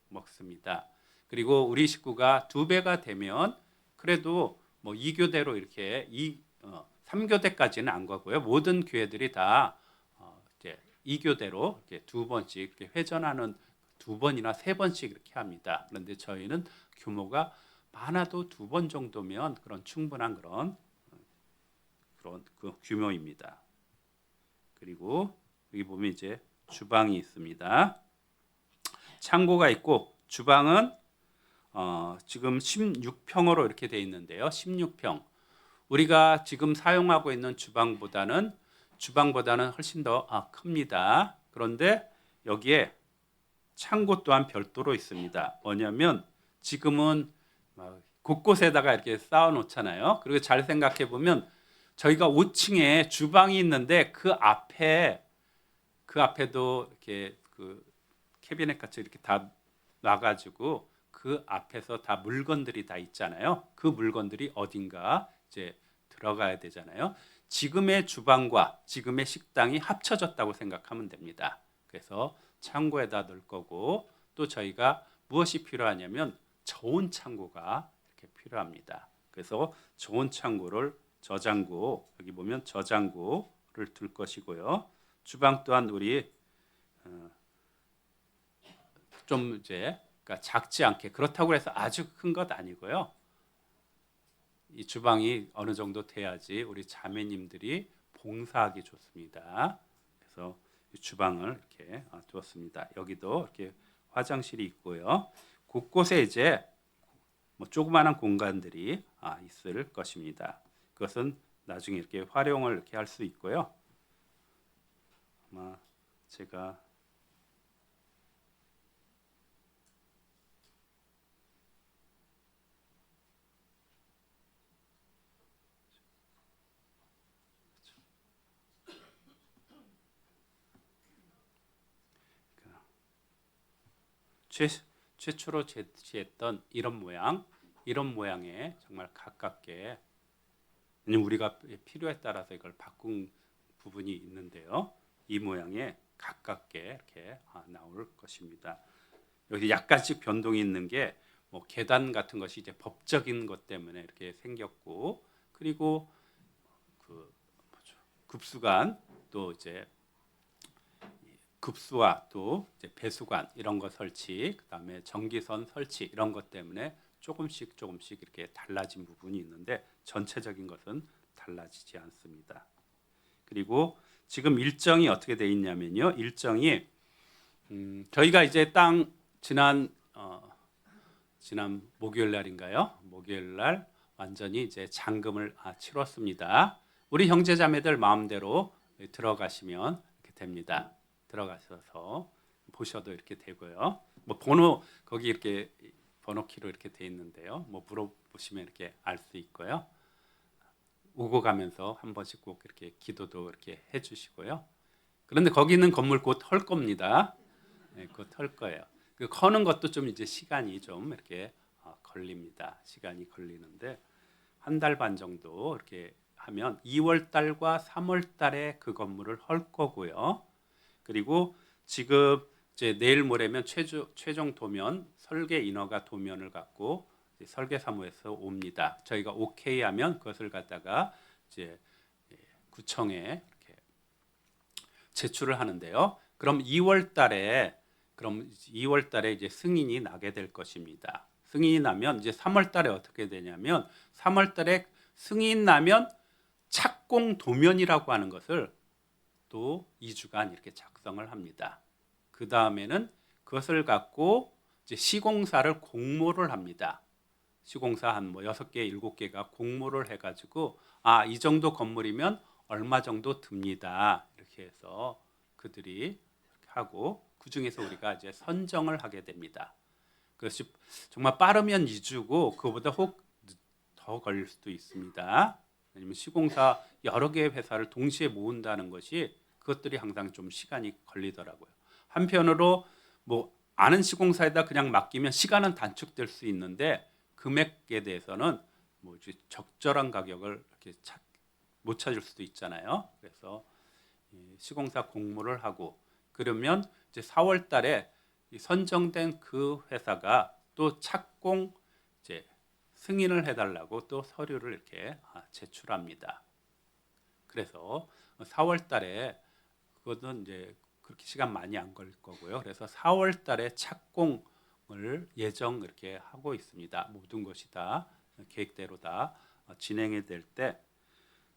먹습니다. 그리고 우리 식구가 2배가 되면 그래도 뭐 2교대로 이렇게 3교대까지는 안 가고요. 모든 교회들이 다 이제 2교대로 이렇게 2번씩 이렇게 회전하는 2번이나 3번씩 이렇게 합니다. 그런데 저희는 규모가 많아도 2번 정도면 그런 충분한 그런 그 규모입니다. 그리고 여기 보면 이제 주방이 있습니다. 창고가 있고 주방은 지금 16평으로 이렇게 되어 있는데요. 16평. 우리가 지금 사용하고 있는 주방보다는 훨씬 더 큽니다. 그런데 여기에 창고 또한 별도로 있습니다. 뭐냐면 지금은 곳곳에다가 이렇게 쌓아 놓잖아요. 그리고 잘 생각해 보면 저희가 5층에 주방이 있는데 그 앞에도 이렇게 그 캐비넷 같이 이렇게 다 놔가지고 그 앞에서 다 물건들이 다 있잖아요. 그 물건들이 어딘가 이제 들어가야 되잖아요. 지금의 주방과 지금의 식당이 합쳐졌다고 생각하면 됩니다. 그래서 창고에다 넣을 거고 또 저희가 무엇이 필요하냐면 저온 창고가 이렇게 필요합니다. 그래서 저온 창고를 저장고 여기 보면 저장고를 둘 것이고요. 주방 또한 우리 좀 이제 그러니까 작지 않게 그렇다고 해서 아주 큰 것 아니고요. 이 주방이 어느 정도 돼야지 우리 자매님들이 봉사하기 좋습니다. 그래서 이 주방을 이렇게 두었습니다. 여기도 이렇게 화장실이 있고요. 곳곳에 이제 뭐 조그마한 공간들이 있을 것입니다. 그것은 나중에 이렇게 활용을 이렇게 할 수 있고요. 아마 제가 최초로 제시했던 이런 모양에 정말 가깝게 우리가 필요에 따라서 이걸 바꾼 부분이 있는데요. 이 모양에 가깝게 이렇게 나올 것입니다. 여기 약간씩 변동이 있는 게 뭐 계단 같은 것이 이제 법적인 것 때문에 이렇게 생겼고 그리고 그 급수관 또 이제 급수와 또 이제 배수관 이런 거 설치, 그다음에 전기선 설치 이런 것 때문에 조금씩 이렇게 달라진 부분이 있는데 전체적인 것은 달라지지 않습니다. 그리고 지금 일정이 어떻게 돼 있냐면요. 일정이 저희가 이제 지난 목요일 날인가요? 목요일 날 완전히 이제 잔금을 치렀습니다. 우리 형제자매들 마음대로 들어가시면 이렇게 됩니다. 들어가셔서 보셔도 이렇게 되고요. 뭐 번호 거기 이렇게 번호키로 이렇게 돼 있는데요. 뭐 물어보시면 이렇게 알 수 있고요. 오고 가면서 한 번씩 꼭 이렇게 기도도 이렇게 해주시고요. 그런데 거기는 건물 곧 헐 겁니다. 네, 곧 헐 거예요. 그 커는 것도 좀 이제 시간이 좀 이렇게 걸립니다. 시간이 걸리는데 한 달 반 정도 이렇게 하면 2월 달과 3월 달에 그 건물을 헐 거고요. 그리고 지금 이제 내일 모레면 최종 도면 설계 인허가 도면을 갖고 설계사무에서 옵니다. 저희가 오케이 하면 그것을 갖다가 이제 구청에 이렇게 제출을 하는데요. 그럼 2월 달에 이제 승인이 나게 될 것입니다. 승인이 나면 이제 3월 달에 어떻게 되냐면 3월 달에 승인 나면 착공 도면이라고 하는 것을 또 2주간 이렇게 작성을 합니다. 그 다음에는 그것을 갖고 이제 시공사를 공모를 합니다. 시공사 한 뭐 6개, 7개가 공모를 해가지고 이 정도 건물이면 얼마 정도 듭니다. 이렇게 해서 그들이 하고 그 중에서 우리가 이제 선정을 하게 됩니다. 그것이 정말 빠르면 2주고 그보다 혹 더 걸릴 수도 있습니다. 왜냐면 시공사 여러 개의 회사를 동시에 모은다는 것이 그것들이 항상 좀 시간이 걸리더라고요. 한편으로 뭐 아는 시공사에다 그냥 맡기면 시간은 단축될 수 있는데 금액에 대해서는 뭐 적절한 가격을 이렇게 못 찾을 수도 있잖아요. 그래서 시공사 공모를 하고 그러면 이제 4월 달에 선정된 그 회사가 또 착공 이제 승인을 해달라고 또 서류를 이렇게 제출합니다. 그래서 4월 달에 그것은 이제 그렇게 시간 많이 안 걸릴 거고요. 그래서 4월 달에 착공을 예정 이렇게 하고 있습니다. 모든 것이 다 계획대로 다 진행이 될 때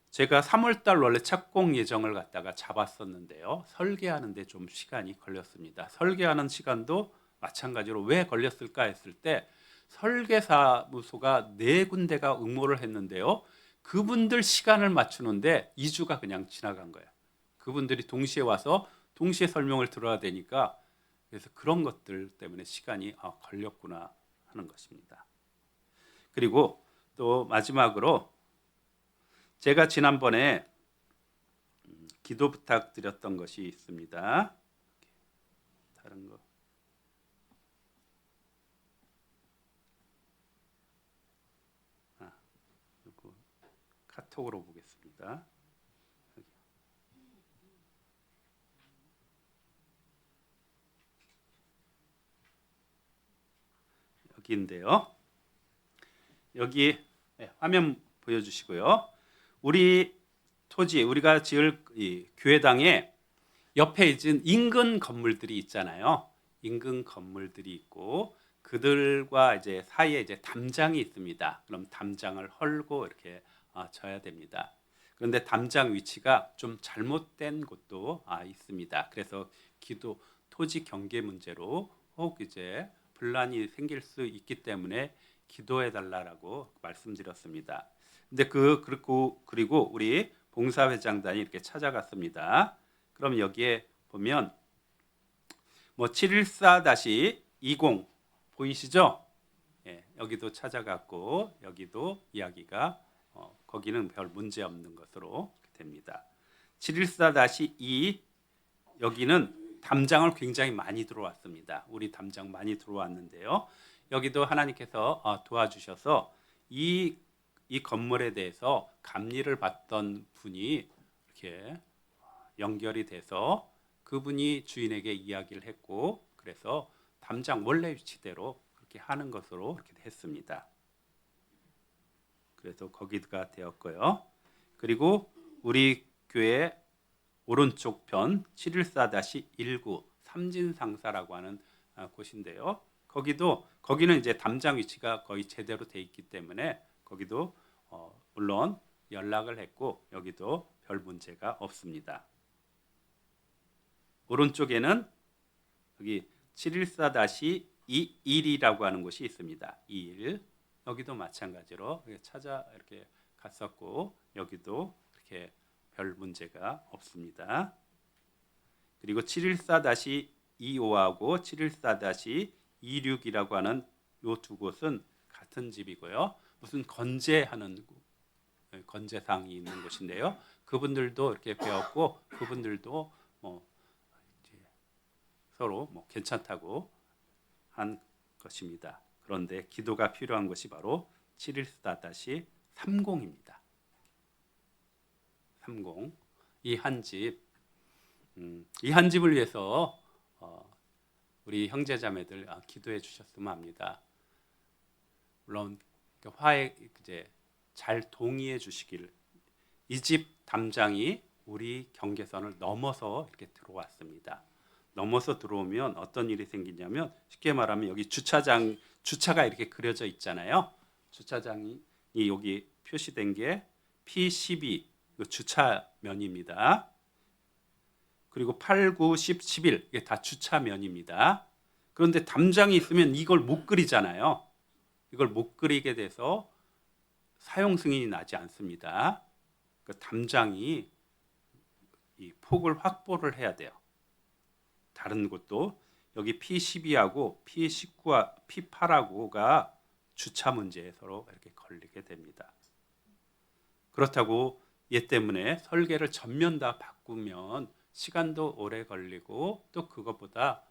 제가 3월 달 원래 착공 예정을 갖다가 잡았었는데요. 설계하는데 좀 시간이 걸렸습니다. 설계하는 시간도 마찬가지로 왜 걸렸을까 했을 때 설계사무소가 4군데가 응모를 했는데요. 그분들 시간을 맞추는데 2주가 그냥 지나간 거예요. 그분들이 동시에 와서 동시에 설명을 들어야 되니까 그래서 그런 것들 때문에 시간이 걸렸구나 하는 것입니다. 그리고 또 마지막으로 제가 지난번에 기도 부탁드렸던 것이 있습니다. 다른 거. 이거 카톡으로 보겠습니다. 여기인데요. 여기 화면 보여주시고요. 우리 토지, 우리가 지을 이 교회당에 옆에 있는 인근 건물들이 있잖아요. 인근 건물들이 있고 그들과 이제 사이에 이제 담장이 있습니다. 그럼 담장을 헐고 이렇게 져야 됩니다. 그런데 담장 위치가 좀 잘못된 곳도 있습니다. 그래서 토지 경계 문제로 혹 이제 분란이 생길 수 있기 때문에 기도해 달라고 말씀드렸습니다. 근데 그리고 우리 봉사회장단이 이렇게 찾아갔습니다. 그럼 여기에 보면 뭐 714-20 보이시죠? 예, 여기도 찾아갔고 여기도 이야기가 거기는 별 문제 없는 것으로 됩니다. 714-2 여기는 담장을 굉장히 많이 들어왔습니다. 우리 담장 많이 들어왔는데요. 여기도 하나님께서 도와주셔서 이 건물에 대해서 감리를 받던 분이 이렇게 연결이 돼서 그분이 주인에게 이야기를 했고 그래서 담장 원래 위치대로 그렇게 하는 것으로 이렇게 했습니다. 그래서 거기가 되었고요. 그리고 우리 교회 오른쪽 편 714-19 삼진상사라고 하는 곳인데요. 거기는 이제 담장 위치가 거의 제대로 돼 있기 때문에 거기도 물론 연락을 했고 여기도 별 문제가 없습니다. 오른쪽에는 여기 714-21이라고 하는 곳이 있습니다. 21 여기도 마찬가지로 찾아 이렇게 갔었고 여기도 이렇게 별 문제가 없습니다. 그리고 714-25하고 714-26이라고 하는 이 두 곳은 같은 집이고요. 무슨 건재하는 건재상이 있는 곳인데요. 그분들도 이렇게 배웠고 그분들도 뭐 이제 서로 뭐 괜찮다고 한 것입니다. 그런데 기도가 필요한 것이 바로 714-30입니다. 30. 이 한 집, 이 한 집을 위해서 우리 형제자매들 기도해 주셨으면 합니다. 물론 화해 이제 잘 동의해 주시기를. 이 집 담장이 우리 경계선을 넘어서 이렇게 들어왔습니다. 넘어서 들어오면 어떤 일이 생기냐면 쉽게 말하면 여기 주차가 이렇게 그려져 있잖아요. 주차장이 여기 표시된 게 P12 주차면입니다. 그리고 8, 9, 10, 11 이게 다 주차면입니다. 그런데 담장이 있으면 이걸 못 그리잖아요. 이걸 못 그리게 돼서 사용 승인이 나지 않습니다. 그 담장이 이 폭을 확보를 해야 돼요. 다른 곳도 여기 P12하고 P19, P8하고가 주차 문제에 서로 이렇게 걸리게 됩니다. 그렇다고 얘 때문에 설계를 전면 다 바꾸면 시간도 오래 걸리고 또 그것보다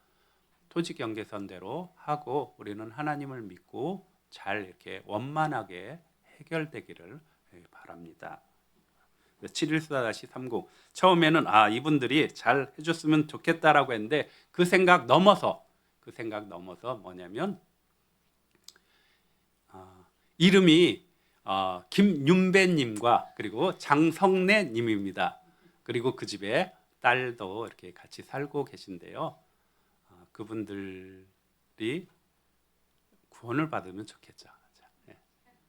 토지 경계선대로 하고 우리는 하나님을 믿고 잘 이렇게 원만하게 해결되기를 바랍니다. 714-30 처음에는 이분들이 잘 해줬으면 좋겠다라고 했는데 그 생각 넘어서 뭐냐면 이름이 김윤배님과 그리고 장성래님입니다. 그리고 그 집에 딸도 이렇게 같이 살고 계신데요. 그분들이 구원을 받으면 좋겠죠.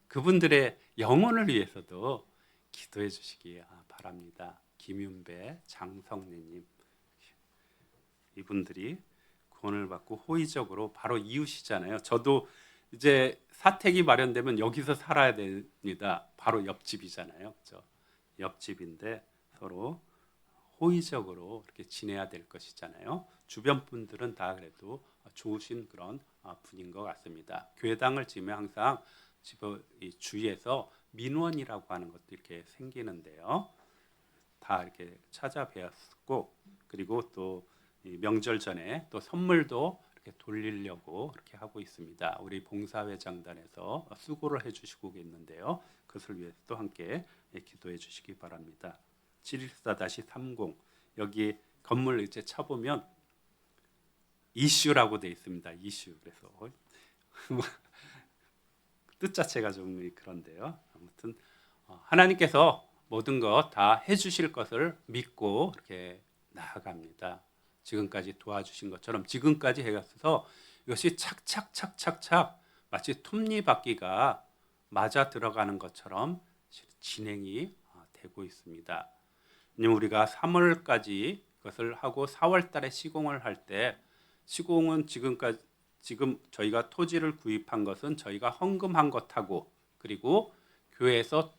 그분들의 영혼을 위해서도 기도해 주시기 바랍니다. 김윤배, 장성래님 이분들이 구원을 받고 호의적으로 바로 이웃이잖아요. 저도 이제 사택이 마련되면 여기서 살아야 됩니다. 바로 옆집이잖아요. 그렇죠? 옆집인데 서로 호의적으로 이렇게 지내야 될 것이잖아요. 주변 분들은 다 그래도 좋으신 그런 분인 것 같습니다. 교회당을 지으면 항상 이 주위에서 민원이라고 하는 것도 이렇게 생기는데요. 다 이렇게 찾아뵈었고 그리고 또 명절 전에 또 선물도 이렇게 돌리려고 이렇게 하고 있습니다. 우리 봉사회장단에서 수고를 해주시고 있는데요. 그것을 위해서 또 함께 기도해 주시기 바랍니다. 714-30 여기 건물 이제 쳐보면 이슈라고 되어 있습니다. 이슈 그래서 뜻 자체가 좀 그런데요. 아무튼 하나님께서 모든 것 다 해주실 것을 믿고 이렇게 나아갑니다. 지금까지 도와주신 것처럼 지금까지 해가서 이것이 착착착착착 마치 톱니바퀴가 맞아 들어가는 것처럼 진행이 되고 있습니다. 우리가 3월까지 그것을 하고 4월 달에 시공을 할 때 시공은 지금 저희가 토지를 구입한 것은 저희가 헌금한 것하고 그리고 교회에서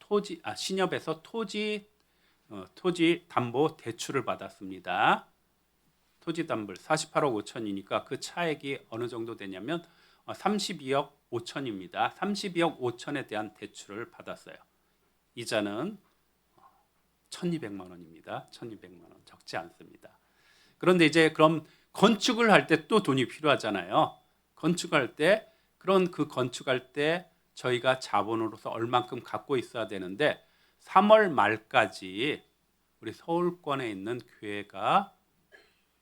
신협에서 토지 담보 대출을 받았습니다. 토지 담보를 48억 5천이니까 그 차액이 어느 정도 되냐면 32억 5천입니다. 32억 5천에 대한 대출을 받았어요. 이자는 1,200만 원입니다. 1,200만 원 적지 않습니다. 그런데 이제 그럼 건축을 할 때 또 돈이 필요하잖아요. 건축할 때 건축할 때 저희가 자본으로서 얼만큼 갖고 있어야 되는데 3월 말까지 우리 서울권에 있는 교회가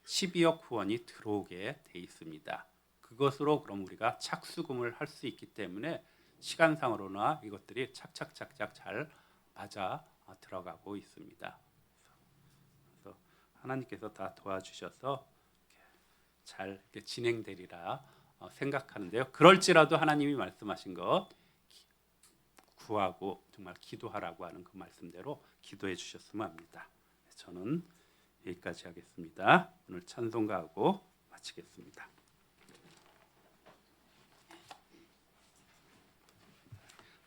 12억 후원이 들어오게 돼 있습니다. 그것으로 그럼 우리가 착수금을 할 수 있기 때문에 시간상으로나 이것들이 착착착착 잘 맞아 들어가고 있습니다. 그래서 하나님께서 다 도와주셔서 잘 이렇게 진행되리라 생각하는데요. 그럴지라도 하나님이 말씀하신 것 구하고 정말 기도하라고 하는 그 말씀대로 기도해 주셨으면 합니다. 저는 여기까지 하겠습니다. 오늘 찬송가하고 마치겠습니다.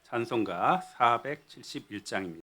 찬송가 471장입니다.